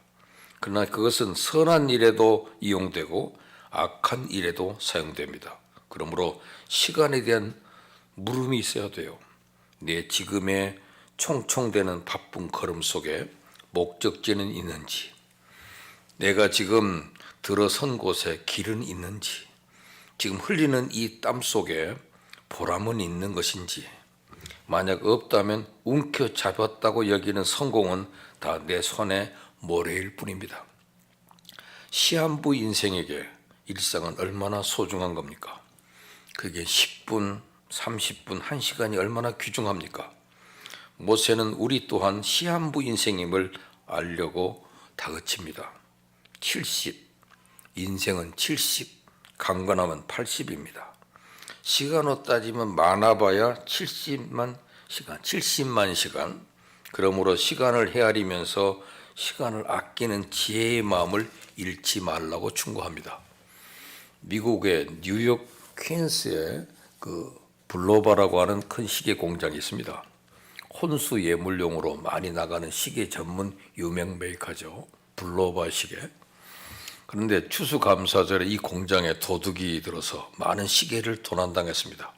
그러나 그것은 선한 일에도 이용되고 악한 일에도 사용됩니다. 그러므로 시간에 대한 물음이 있어야 돼요. 내 지금의 총총대는 바쁜 걸음 속에 목적지는 있는지, 내가 지금 들어선 곳에 길은 있는지, 지금 흘리는 이 땀 속에 보람은 있는 것인지, 만약 없다면 움켜잡았다고 여기는 성공은 다 내 손에 모래일 뿐입니다. 시한부 인생에게 일상은 얼마나 소중한 겁니까? 그게 10분, 30분, 1시간이 얼마나 귀중합니까? 모세는 우리 또한 시한부 인생임을 알려고 다그칩니다. 70, 인생은 70, 강건하면 80입니다. 시간으로 따지면 많아봐야 70만 시간. 그러므로 시간을 헤아리면서 시간을 아끼는 지혜의 마음을 잃지 말라고 충고합니다. 미국의 뉴욕 퀸스에 블로바라고 하는 큰 시계 공장이 있습니다. 혼수 예물용으로 많이 나가는 시계 전문 유명 메이커죠. 블로바 시계. 그런데 추수감사절에 이 공장에 도둑이 들어서 많은 시계를 도난당했습니다.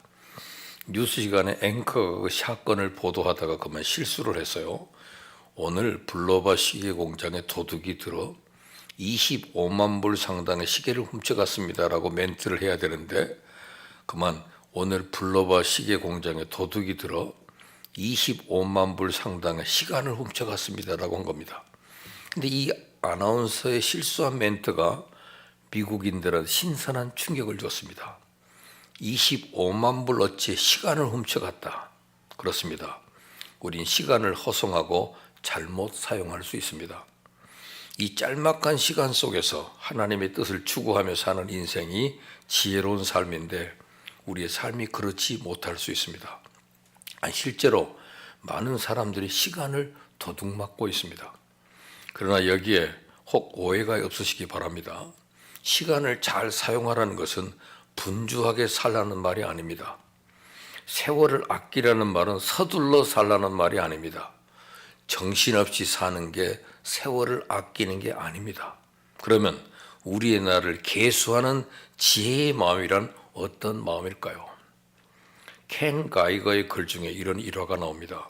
뉴스 시간에 앵커가 그 사건을 보도하다가 그만 실수를 했어요. 오늘 블로바 시계 공장에 도둑이 들어 25만 불 상당의 시계를 훔쳐갔습니다라고 멘트를 해야 되는데 그만 오늘 블로바 시계 공장에 도둑이 들어 25만 불 상당의 시간을 훔쳐갔습니다라고 한 겁니다. 근데 이 아나운서의 실수한 멘트가 미국인들한테 신선한 충격을 줬습니다. 25만 불 어치 시간을 훔쳐갔다. 그렇습니다. 우린 시간을 허송하고 잘못 사용할 수 있습니다. 이 짤막한 시간 속에서 하나님의 뜻을 추구하며 사는 인생이 지혜로운 삶인데 우리의 삶이 그렇지 못할 수 있습니다. 실제로 많은 사람들이 시간을 도둑맞고 있습니다. 그러나 여기에 혹 오해가 없으시기 바랍니다. 시간을 잘 사용하라는 것은 분주하게 살라는 말이 아닙니다. 세월을 아끼라는 말은 서둘러 살라는 말이 아닙니다. 정신없이 사는 게 세월을 아끼는 게 아닙니다. 그러면 우리의 나를 계수하는 지혜의 마음이란 어떤 마음일까요? 켄 가이거의 글 중에 이런 일화가 나옵니다.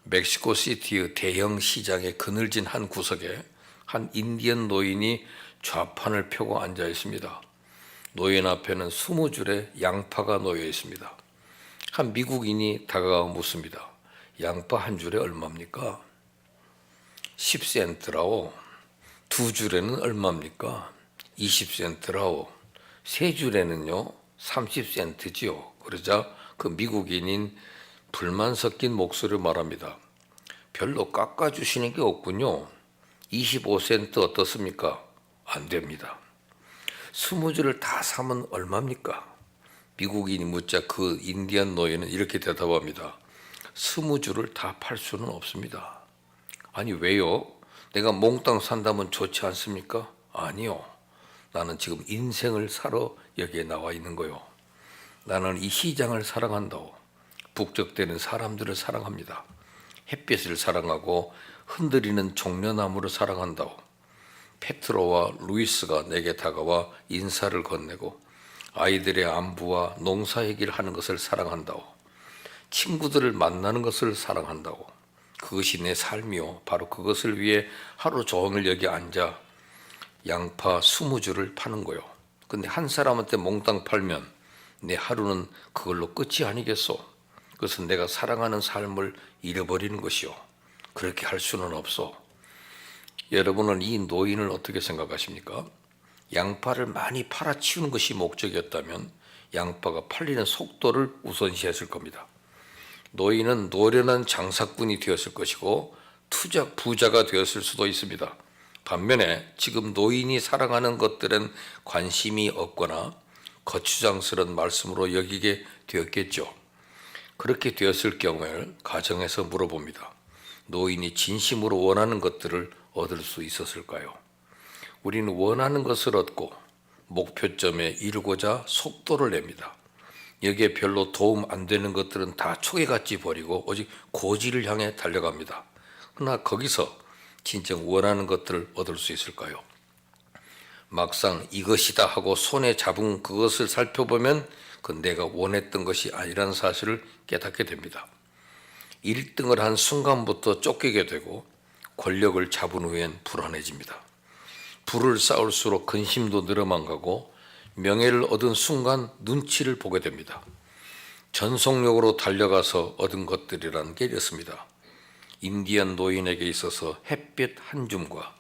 멕시코 시티의 대형 시장의 그늘진 한 구석에 한 인디언 노인이 좌판을 펴고 앉아 있습니다. 노인 앞에는 20줄의 양파가 놓여 있습니다. 한 미국인이 다가가 묻습니다. 양파 한 줄에 얼마입니까? 10센트라오. 두 줄에는 얼마입니까? 20센트라오. 세 줄에는요 30센트지요. 그러자 그 미국인인 불만 섞인 목소리로 말합니다. 별로 깎아주시는 게 없군요. 25센트 어떻습니까? 안 됩니다. 20줄을 다 사면 얼마입니까? 미국인이 묻자 그 인디언 노예는 이렇게 대답합니다. 20줄을 다 팔 수는 없습니다. 아니 왜요? 내가 몽땅 산다면 좋지 않습니까? 아니요. 나는 지금 인생을 사러 여기에 나와 있는 거요. 나는 이 시장을 사랑한다고. 북적대는 사람들을 사랑합니다. 햇빛을 사랑하고 흔들리는 종려나무를 사랑한다고. 페트로와 루이스가 내게 다가와 인사를 건네고 아이들의 안부와 농사 얘기를 하는 것을 사랑한다고. 친구들을 만나는 것을 사랑한다고. 그것이 내 삶이요. 바로 그것을 위해 하루 종일 여기 앉아 양파 20줄을 파는 거요. 근데 한 사람한테 몽땅 팔면 내 하루는 그걸로 끝이 아니겠소. 그것은 내가 사랑하는 삶을 잃어버리는 것이요. 그렇게 할 수는 없어. 여러분은 이 노인을 어떻게 생각하십니까? 양파를 많이 팔아치우는 것이 목적이었다면 양파가 팔리는 속도를 우선시했을 겁니다. 노인은 노련한 장사꾼이 되었을 것이고 투자 부자가 되었을 수도 있습니다. 반면에 지금 노인이 사랑하는 것들은 관심이 없거나 거추장스러운 말씀으로 여기게 되었겠죠. 그렇게 되었을 경우에 가정에서 물어봅니다. 노인이 진심으로 원하는 것들을 얻을 수 있었을까요? 우리는 원하는 것을 얻고 목표점에 이르고자 속도를 냅니다. 여기에 별로 도움 안 되는 것들은 다 초계같이 버리고 오직 고지를 향해 달려갑니다. 그러나 거기서 진정 원하는 것들을 얻을 수 있을까요? 막상 이것이다 하고 손에 잡은 그것을 살펴보면 그건 내가 원했던 것이 아니라는 사실을 깨닫게 됩니다. 1등을 한 순간부터 쫓기게 되고 권력을 잡은 후엔 불안해집니다. 부를 쌓을수록 근심도 늘어만 가고 명예를 얻은 순간 눈치를 보게 됩니다. 전속력으로 달려가서 얻은 것들이라는 게 이렇습니다. 인디언 노인에게 있어서 햇빛 한 줌과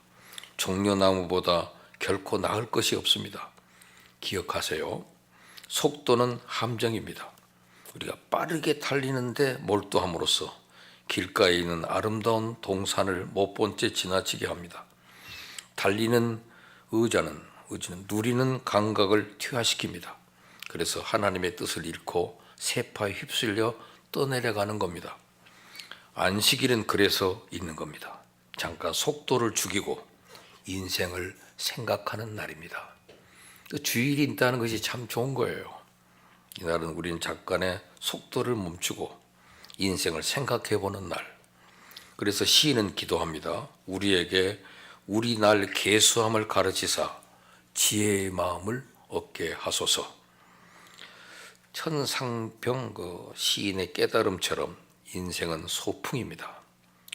종려나무보다 결코 나을 것이 없습니다. 기억하세요. 속도는 함정입니다. 우리가 빠르게 달리는데 몰두함으로써 길가에 있는 아름다운 동산을 못 본 채 지나치게 합니다. 달리는 의지는 누리는 감각을 퇴화시킵니다. 그래서 하나님의 뜻을 잃고 세파에 휩쓸려 떠내려가는 겁니다. 안식일은 그래서 있는 겁니다. 잠깐 속도를 죽이고 인생을 생각하는 날입니다. 주일이 있다는 것이 참 좋은 거예요. 이날은 우리는 잠깐의 속도를 멈추고 인생을 생각해보는 날. 그래서 시인은 기도합니다. 우리에게 우리 날 계수함을 가르치사 지혜의 마음을 얻게 하소서. 천상병 그 시인의 깨달음처럼 인생은 소풍입니다.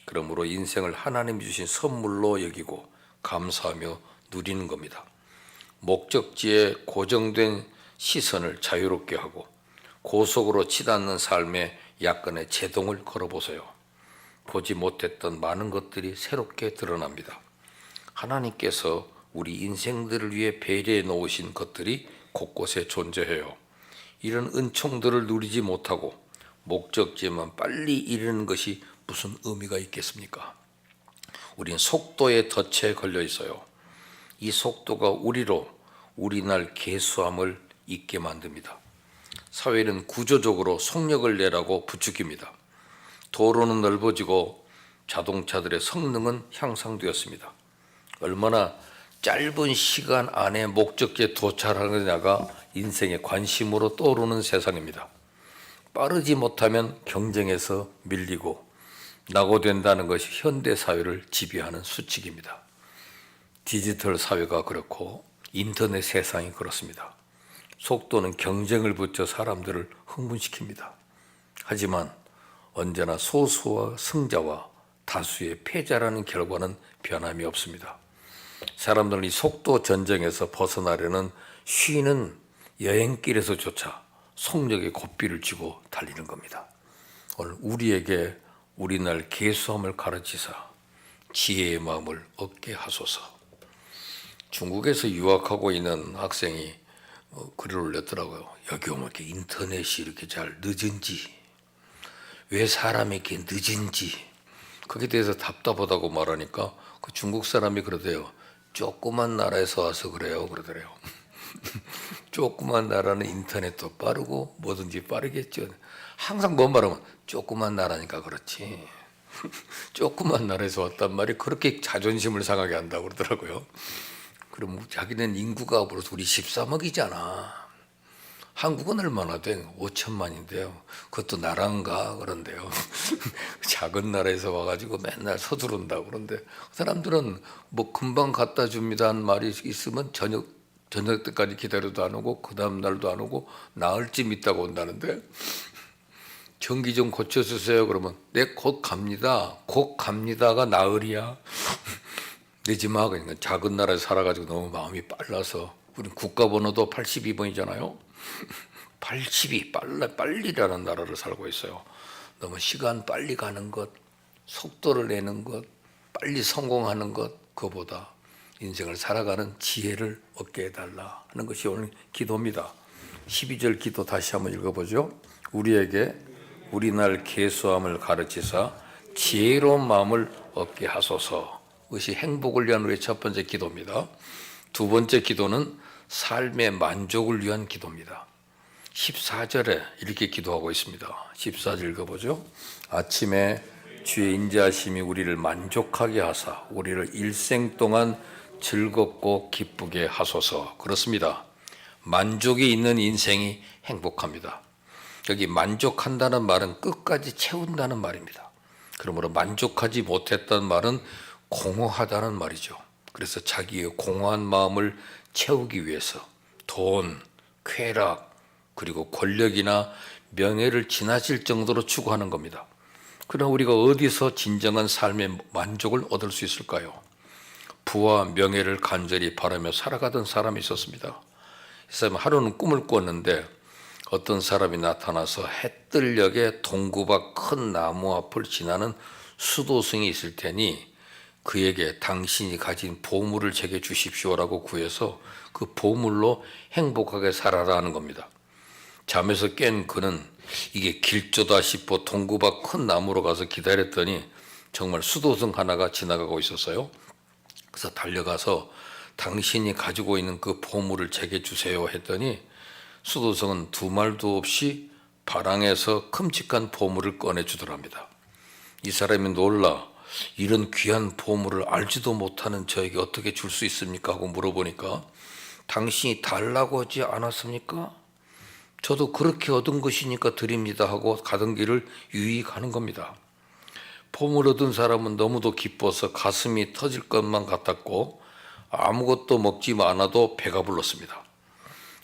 그러므로 인생을 하나님이 주신 선물로 여기고 감사하며 누리는 겁니다. 목적지에 고정된 시선을 자유롭게 하고 고속으로 치닫는 삶에 약간의 제동을 걸어보세요. 보지 못했던 많은 것들이 새롭게 드러납니다. 하나님께서 우리 인생들을 위해 배려해 놓으신 것들이 곳곳에 존재해요. 이런 은총들을 누리지 못하고 목적지에만 빨리 이르는 것이 무슨 의미가 있겠습니까? 우린 속도의 덫에 걸려 있어요. 이 속도가 우리 날 계수함을 잊게 만듭니다. 사회는 구조적으로 속력을 내라고 부추깁니다. 도로는 넓어지고 자동차들의 성능은 향상되었습니다. 얼마나 짧은 시간 안에 목적지에 도착하느냐가 인생의 관심으로 떠오르는 세상입니다. 빠르지 못하면 경쟁에서 밀리고 낙오된다는 것이 현대 사회를 지배하는 수칙입니다. 디지털 사회가 그렇고 인터넷 세상이 그렇습니다. 속도는 경쟁을 붙여 사람들을 흥분시킵니다. 하지만 언제나 소수와 승자와 다수의 패자라는 결과는 변함이 없습니다. 사람들은 이 속도 전쟁에서 벗어나려는 쉬는 여행길에서조차 속력의 고삐를 쥐고 달리는 겁니다. 오늘 우리에게 우리 날 계수함을 가르치사 지혜의 마음을 얻게 하소서. 중국에서 유학하고 있는 학생이 글을 올렸더라고요. 여기 오면 이렇게 인터넷이 이렇게 잘 늦은지, 왜 사람이 이렇게 늦은지, 거기에 대해서 답답하다고 말하니까 그 중국 사람이 그러대요. 조그만 나라에서 와서 그래요. 그러더래요. 조그만 나라는 인터넷도 빠르고 뭐든지 빠르겠죠. 항상 뭔 말하면 조그만 나라니까 그렇지. 조그만 나라에서 왔단 말이 그렇게 자존심을 상하게 한다고 그러더라고요. 그럼 자기는 인구가 벌써 우리 13억이잖아. 한국은 얼마나 돼? 5천만인데요. 그것도 나라인가 그런데요. 작은 나라에서 와가지고 맨날 서두른다고 그런데 그 사람들은 뭐 금방 갖다 줍니다 한 말이 있으면 저녁 때까지 기다려도 안 오고 그 다음 날도 안 오고 나흘 쯤 있다고 온다는데 전기 좀 고쳐주세요 그러면 네 곧 갑니다. 곧 갑니다가 나흘이야. 내지 마. 그러니까 작은 나라에 살아가지고 너무 마음이 빨라서 우리 국가번호도 82번이잖아요. 82 빨리라는 나라를 살고 있어요. 너무 시간 빨리 가는 것, 속도를 내는 것, 빨리 성공하는 것, 그거보다 인생을 살아가는 지혜를 얻게 해달라 하는 것이 오늘 기도입니다. 12절 기도 다시 한번 읽어보죠. 우리에게 우리 날 계수함을 가르치사 지혜로운 마음을 얻게 하소서. 그것이 행복을 위한 우리의 첫 번째 기도입니다. 두 번째 기도는 삶의 만족을 위한 기도입니다. 14절에 이렇게 기도하고 있습니다. 14절 읽어보죠. 아침에 주의 인자하심이 우리를 만족하게 하사 우리를 일생 동안 즐겁고 기쁘게 하소서. 그렇습니다. 만족이 있는 인생이 행복합니다. 여기 만족한다는 말은 끝까지 채운다는 말입니다. 그러므로 만족하지 못했다는 말은 공허하다는 말이죠. 그래서 자기의 공허한 마음을 채우기 위해서 돈, 쾌락, 그리고 권력이나 명예를 지나칠 정도로 추구하는 겁니다. 그러나 우리가 어디서 진정한 삶의 만족을 얻을 수 있을까요? 부와 명예를 간절히 바라며 살아가던 사람이 있었습니다. 이 사람은 하루는 꿈을 꿨는데 어떤 사람이 나타나서 해뜰역에 동구밭 큰 나무 앞을 지나는 수도승이 있을 테니 그에게 당신이 가진 보물을 제게 주십시오라고 구해서 그 보물로 행복하게 살아라 하는 겁니다. 잠에서 깬 그는 이게 길조다 싶어 동구밭 큰 나무로 가서 기다렸더니 정말 수도승 하나가 지나가고 있었어요. 그래서 달려가서 당신이 가지고 있는 그 보물을 제게 주세요 했더니 수도승은 두 말도 없이 바랑에서 큼직한 보물을 꺼내주더랍니다. 이 사람이 놀라 이런 귀한 보물을 알지도 못하는 저에게 어떻게 줄 수 있습니까? 하고 물어보니까 당신이 달라고 하지 않았습니까? 저도 그렇게 얻은 것이니까 드립니다 하고 가던 길을 유익히 가는 겁니다. 봄을 얻은 사람은 너무도 기뻐서 가슴이 터질 것만 같았고 아무것도 먹지 않아도 배가 불렀습니다.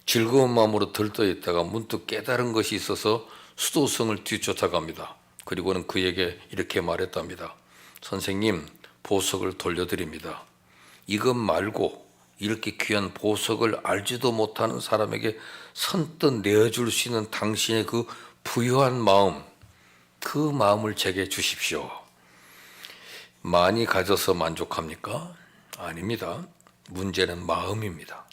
즐거운 마음으로 들떠 있다가 문득 깨달은 것이 있어서 수도승을 뒤쫓아갑니다. 그리고는 그에게 이렇게 말했답니다. 선생님, 보석을 돌려드립니다. 이것 말고 이렇게 귀한 보석을 알지도 못하는 사람에게 선뜻 내어줄 수 있는 당신의 그 부유한 마음, 그 마음을 제게 주십시오. 많이 가져서 만족합니까? 아닙니다. 문제는 마음입니다.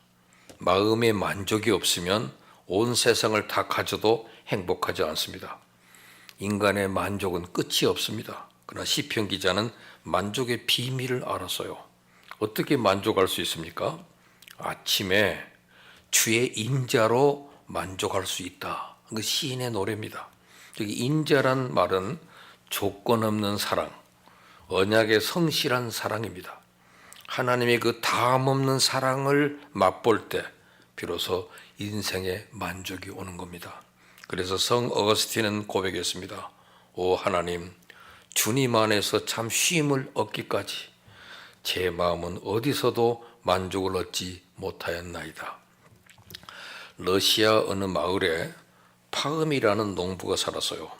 마음에 만족이 없으면 온 세상을 다 가져도 행복하지 않습니다. 인간의 만족은 끝이 없습니다. 그러나 시편 기자는 만족의 비밀을 알았어요. 어떻게 만족할 수 있습니까? 아침에 주의 인자로 만족할 수 있다. 그 시인의 노래입니다. 여기 인자란 말은 조건 없는 사랑, 언약의 성실한 사랑입니다. 하나님의 그 다음 없는 사랑을 맛볼 때 비로소 인생의 만족이 오는 겁니다. 그래서 성 어거스틴은 고백했습니다. 오 하나님, 주님 안에서 참 쉼을 얻기까지 제 마음은 어디서도 만족을 얻지 못하였나이다. 러시아 어느 마을에 파음이라는 농부가 살았어요.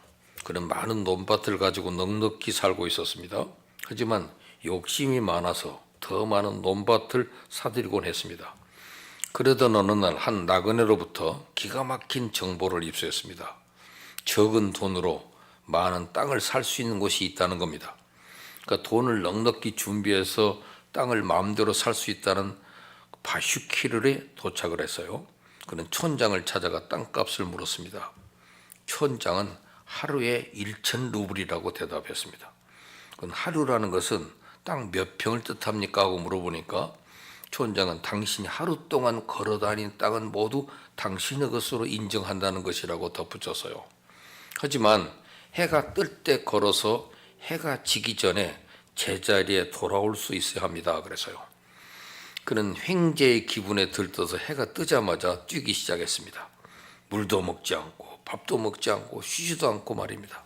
그는 많은 논밭을 가지고 넉넉히 살고 있었습니다. 하지만 욕심이 많아서 더 많은 논밭을 사들이곤 했습니다. 그러던 어느 날 한 나그네로부터 기가 막힌 정보를 입수했습니다. 적은 돈으로 많은 땅을 살 수 있는 곳이 있다는 겁니다. 그러니까 돈을 넉넉히 준비해서 땅을 마음대로 살 수 있다는 바슈키르에 도착을 했어요. 그는 촌장을 찾아가 땅값을 물었습니다. 촌장은 하루에 1,000 루블이라고 대답했습니다. 그건 하루라는 것은 땅 몇 평을 뜻합니까? 하고 물어보니까 촌장은 당신이 하루 동안 걸어다닌 땅은 모두 당신의 것으로 인정한다는 것이라고 덧붙였어요. 하지만 해가 뜰 때 걸어서 해가 지기 전에 제자리에 돌아올 수 있어야 합니다. 그래서요. 그는 횡재의 기분에 들떠서 해가 뜨자마자 뛰기 시작했습니다. 물도 먹지 않고 밥도 먹지 않고 쉬지도 않고 말입니다.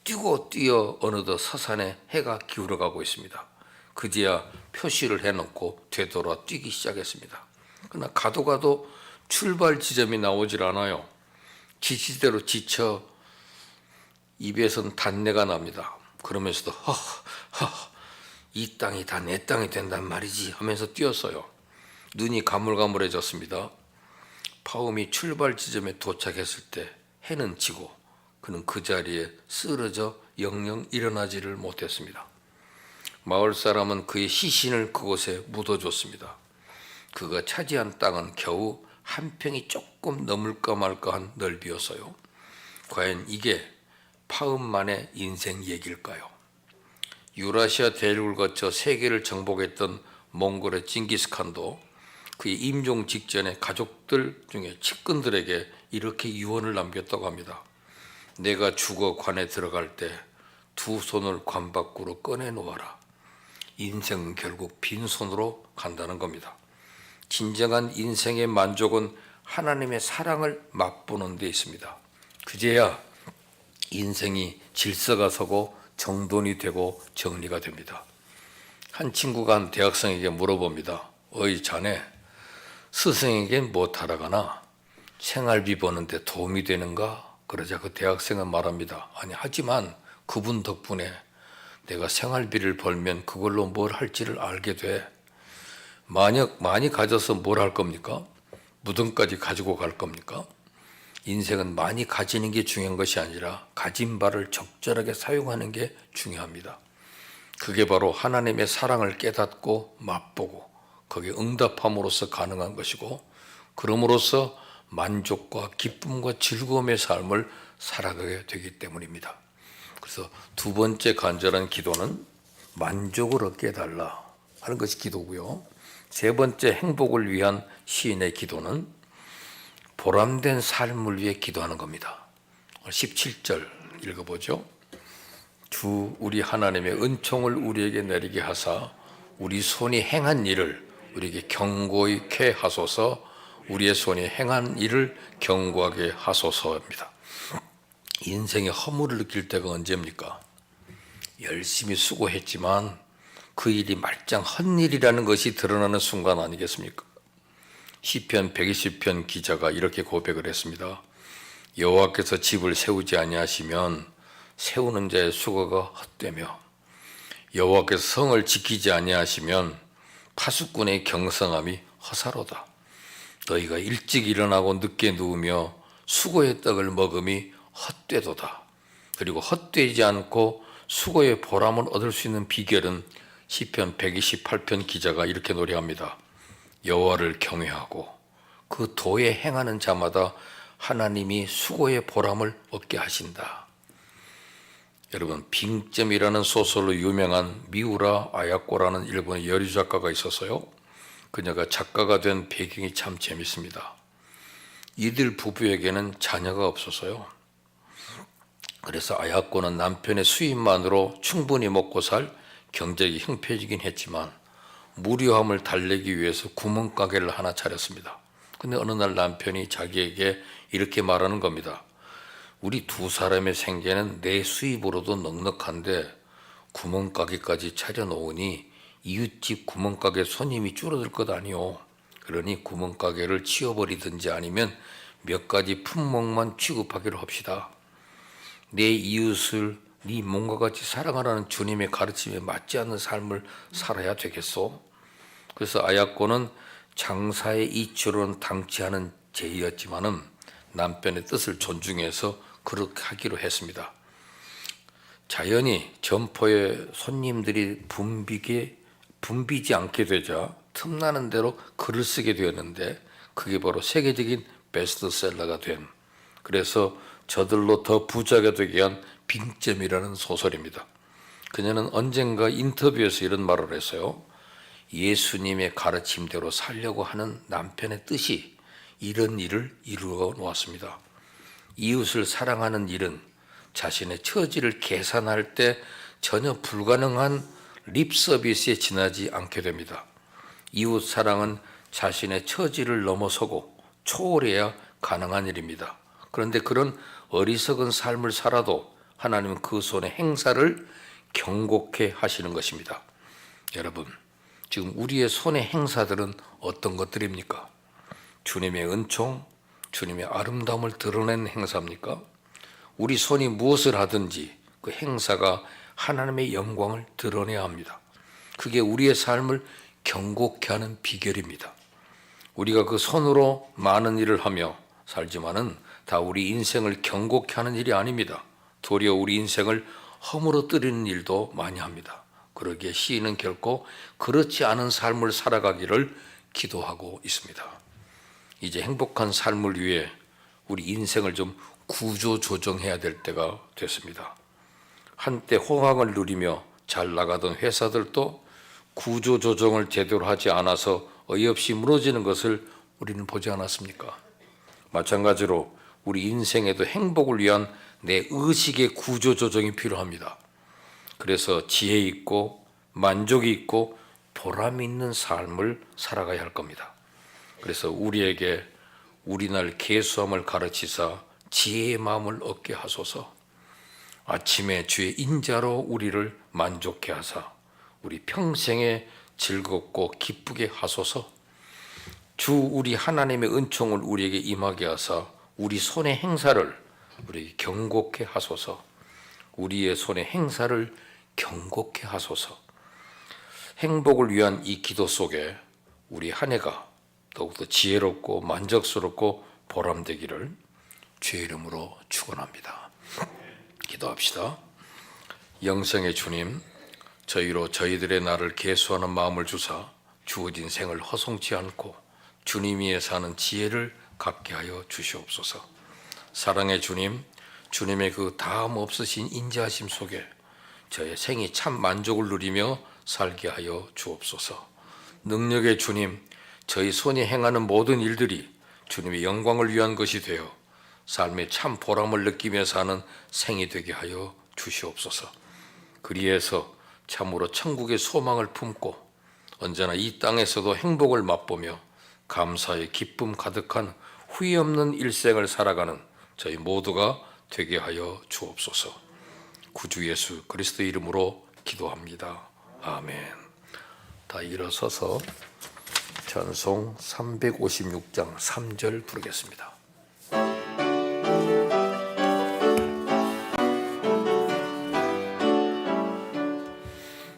뛰고 뛰어 어느덧 서산에 해가 기울어가고 있습니다. 그제야 표시를 해놓고 되돌아 뛰기 시작했습니다. 그러나 가도 출발 지점이 나오질 않아요. 지치대로 지쳐 입에선 단내가 납니다. 그러면서도 이 땅이 다 내 땅이 된단 말이지 하면서 뛰었어요. 눈이 가물가물해졌습니다. 파움이 출발 지점에 도착했을 때 해는 지고 그는 그 자리에 쓰러져 영영 일어나지를 못했습니다. 마을 사람은 그의 시신을 그곳에 묻어줬습니다. 그가 차지한 땅은 겨우 한 평이 조금 넘을까 말까한 넓이였어요. 과연 이게 파음만의 인생 얘기일까요? 유라시아 대륙을 거쳐 세계를 정복했던 몽골의 징기스칸도 그의 임종 직전에 가족들 중에 측근들에게 이렇게 유언을 남겼다고 합니다. 내가 죽어 관에 들어갈 때 두 손을 관 밖으로 꺼내 놓아라. 인생은 결국 빈손으로 간다는 겁니다. 진정한 인생의 만족은 하나님의 사랑을 맛보는 데 있습니다. 그제야 인생이 질서가 서고 정돈이 되고 정리가 됩니다. 한 친구가 한 대학생에게 물어봅니다. 어이 자네, 스승에겐 뭐 타라가나? 생활비 버는데 도움이 되는가? 그러자 그 대학생은 말합니다. 아니 하지만 그분 덕분에 내가 생활비를 벌면 그걸로 뭘 할지를 알게 돼. 만약 많이 가져서 뭘 할 겁니까? 무덤까지 가지고 갈 겁니까? 인생은 많이 가지는 게 중요한 것이 아니라 가진 바를 적절하게 사용하는 게 중요합니다. 그게 바로 하나님의 사랑을 깨닫고 맛보고 거기에 응답함으로써 가능한 것이고 그럼으로써 만족과 기쁨과 즐거움의 삶을 살아가게 되기 때문입니다. 그래서 두 번째 간절한 기도는 만족을 얻게 해달라 하는 것이 기도고요. 세 번째 행복을 위한 시인의 기도는 보람된 삶을 위해 기도하는 겁니다. 17절 읽어보죠. 주 우리 하나님의 은총을 우리에게 내리게 하사 우리 손이 행한 일을 우리에게 경고케 하소서. 우리의 손이 행한 일을 경고하게 하소서입니다. 인생의 허물을 느낄 때가 언제입니까? 열심히 수고했지만 그 일이 말짱 헛일이라는 것이 드러나는 순간 아니겠습니까? 시편 120편 기자가 이렇게 고백을 했습니다. 여호와께서 집을 세우지 아니하시면 세우는 자의 수고가 헛되며 여호와께서 성을 지키지 아니하시면 파수꾼의 경성함이 허사로다. 너희가 일찍 일어나고 늦게 누우며 수고의 떡을 먹음이 헛되도다. 그리고 헛되지 않고 수고의 보람을 얻을 수 있는 비결은 시편 128편 기자가 이렇게 노래합니다. 여호와를 경외하고 그 도에 행하는 자마다 하나님이 수고의 보람을 얻게 하신다. 여러분, 빙점이라는 소설로 유명한 미우라 아야코라는 일본의 여류 작가가 있어서요. 그녀가 작가가 된 배경이 참 재밌습니다. 이들 부부에게는 자녀가 없어서요. 그래서 아야코는 남편의 수입만으로 충분히 먹고 살 경제가 형편이긴 했지만 무료함을 달래기 위해서 구멍가게를 하나 차렸습니다. 근데 어느 날 남편이 자기에게 이렇게 말하는 겁니다. 우리 두 사람의 생계는 내 수입으로도 넉넉한데 구멍가게까지 차려놓으니 이웃집 구멍가게 손님이 줄어들 것 아니오. 그러니 구멍가게를 치워버리든지 아니면 몇 가지 품목만 취급하기로 합시다. 내 이웃을 네 몸과 같이 사랑하라는 주님의 가르침에 맞지 않는 삶을 살아야 되겠소. 그래서 아야코는 장사의 이치로는 당치 않은 제의였지만은 남편의 뜻을 존중해서 그렇게 하기로 했습니다. 자연히 점포에 손님들이 붐비지 않게 되자 틈나는 대로 글을 쓰게 되었는데 그게 바로 세계적인 베스트셀러가 된, 그래서 저들로 더 부자가 되게 한 빙점이라는 소설입니다. 그녀는 언젠가 인터뷰에서 이런 말을 했어요. 예수님의 가르침대로 살려고 하는 남편의 뜻이 이런 일을 이루어 놓았습니다. 이웃을 사랑하는 일은 자신의 처지를 계산할 때 전혀 불가능한 립 서비스에 지나지 않게 됩니다. 이웃 사랑은 자신의 처지를 넘어서고 초월해야 가능한 일입니다. 그런데 그런 어리석은 삶을 살아도 하나님은 그 손의 행사를 경고케 하시는 것입니다. 여러분, 지금 우리의 손의 행사들은 어떤 것들입니까? 주님의 은총, 주님의 아름다움을 드러낸 행사입니까? 우리 손이 무엇을 하든지 그 행사가 하나님의 영광을 드러내야 합니다. 그게 우리의 삶을 경고케 하는 비결입니다. 우리가 그 손으로 많은 일을 하며 살지만은 다 우리 인생을 경고케 하는 일이 아닙니다. 도리어 우리 인생을 허물어뜨리는 일도 많이 합니다. 그러기에 시인은 결코 그렇지 않은 삶을 살아가기를 기도하고 있습니다. 이제 행복한 삶을 위해 우리 인생을 좀 구조조정해야 될 때가 됐습니다. 한때 호황을 누리며 잘 나가던 회사들도 구조조정을 제대로 하지 않아서 어이없이 무너지는 것을 우리는 보지 않았습니까? 마찬가지로 우리 인생에도 행복을 위한 내 의식의 구조조정이 필요합니다. 그래서 지혜 있고 만족이 있고 보람 있는 삶을 살아가야 할 겁니다. 그래서 우리에게 우리날 계수함을 가르치사 지혜의 마음을 얻게 하소서. 아침에 주의 인자로 우리를 만족케 하사 우리 평생에 즐겁고 기쁘게 하소서. 주 우리 하나님의 은총을 우리에게 임하게 하사 우리 손의 행사를 우리에게 경고케 하소서. 우리의 손의 행사를 경고케 하소서. 행복을 위한 이 기도 속에 우리 한 해가 더욱더 지혜롭고 만족스럽고 보람되기를 주의 이름으로 축원합니다. 기도합시다. 영생의 주님, 저희로 저희들의 나를 계수하는 마음을 주사 주어진 생을 허송치 않고 주님 위에 사는 지혜를 갖게 하여 주시옵소서. 사랑의 주님, 주님의 그 다음 없으신 인자하심 속에 저의 생이 참 만족을 누리며 살게 하여 주옵소서. 능력의 주님, 저희 손이 행하는 모든 일들이 주님의 영광을 위한 것이 되어 삶의 참 보람을 느끼며 사는 생이 되게 하여 주시옵소서. 그리해서 참으로 천국의 소망을 품고 언제나 이 땅에서도 행복을 맛보며 감사의 기쁨 가득한 후회 없는 일생을 살아가는 저희 모두가 되게 하여 주옵소서. 구주 예수 그리스도 이름으로 기도합니다. 아멘. 다 일어서서 찬송 356장 3절 부르겠습니다.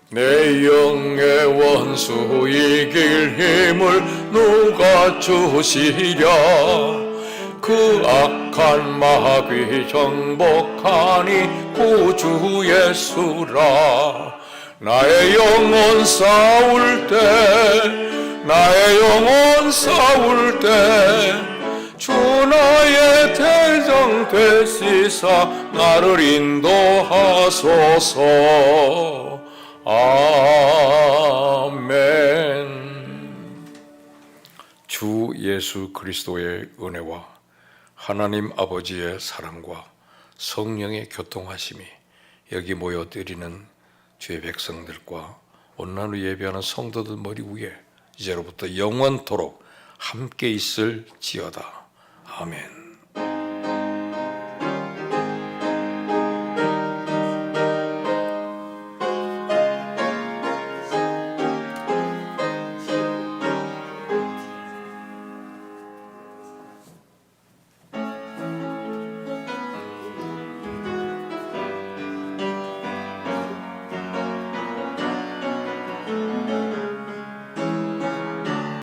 내 영의 원수 이길 힘을 누가 주시랴. 그 악한 마귀 정복하니 구주 예수라. 나의 영혼 싸울 때 주 나의 대장 되시사 나를 인도하소서. 아멘. 주 예수 그리스도의 은혜와 하나님 아버지의 사랑과 성령의 교통하심이 여기 모여드리는 주의 백성들과 온난후 예배하는 성도들 머리 위에 이제로부터 영원토록 함께 있을지어다. 아멘.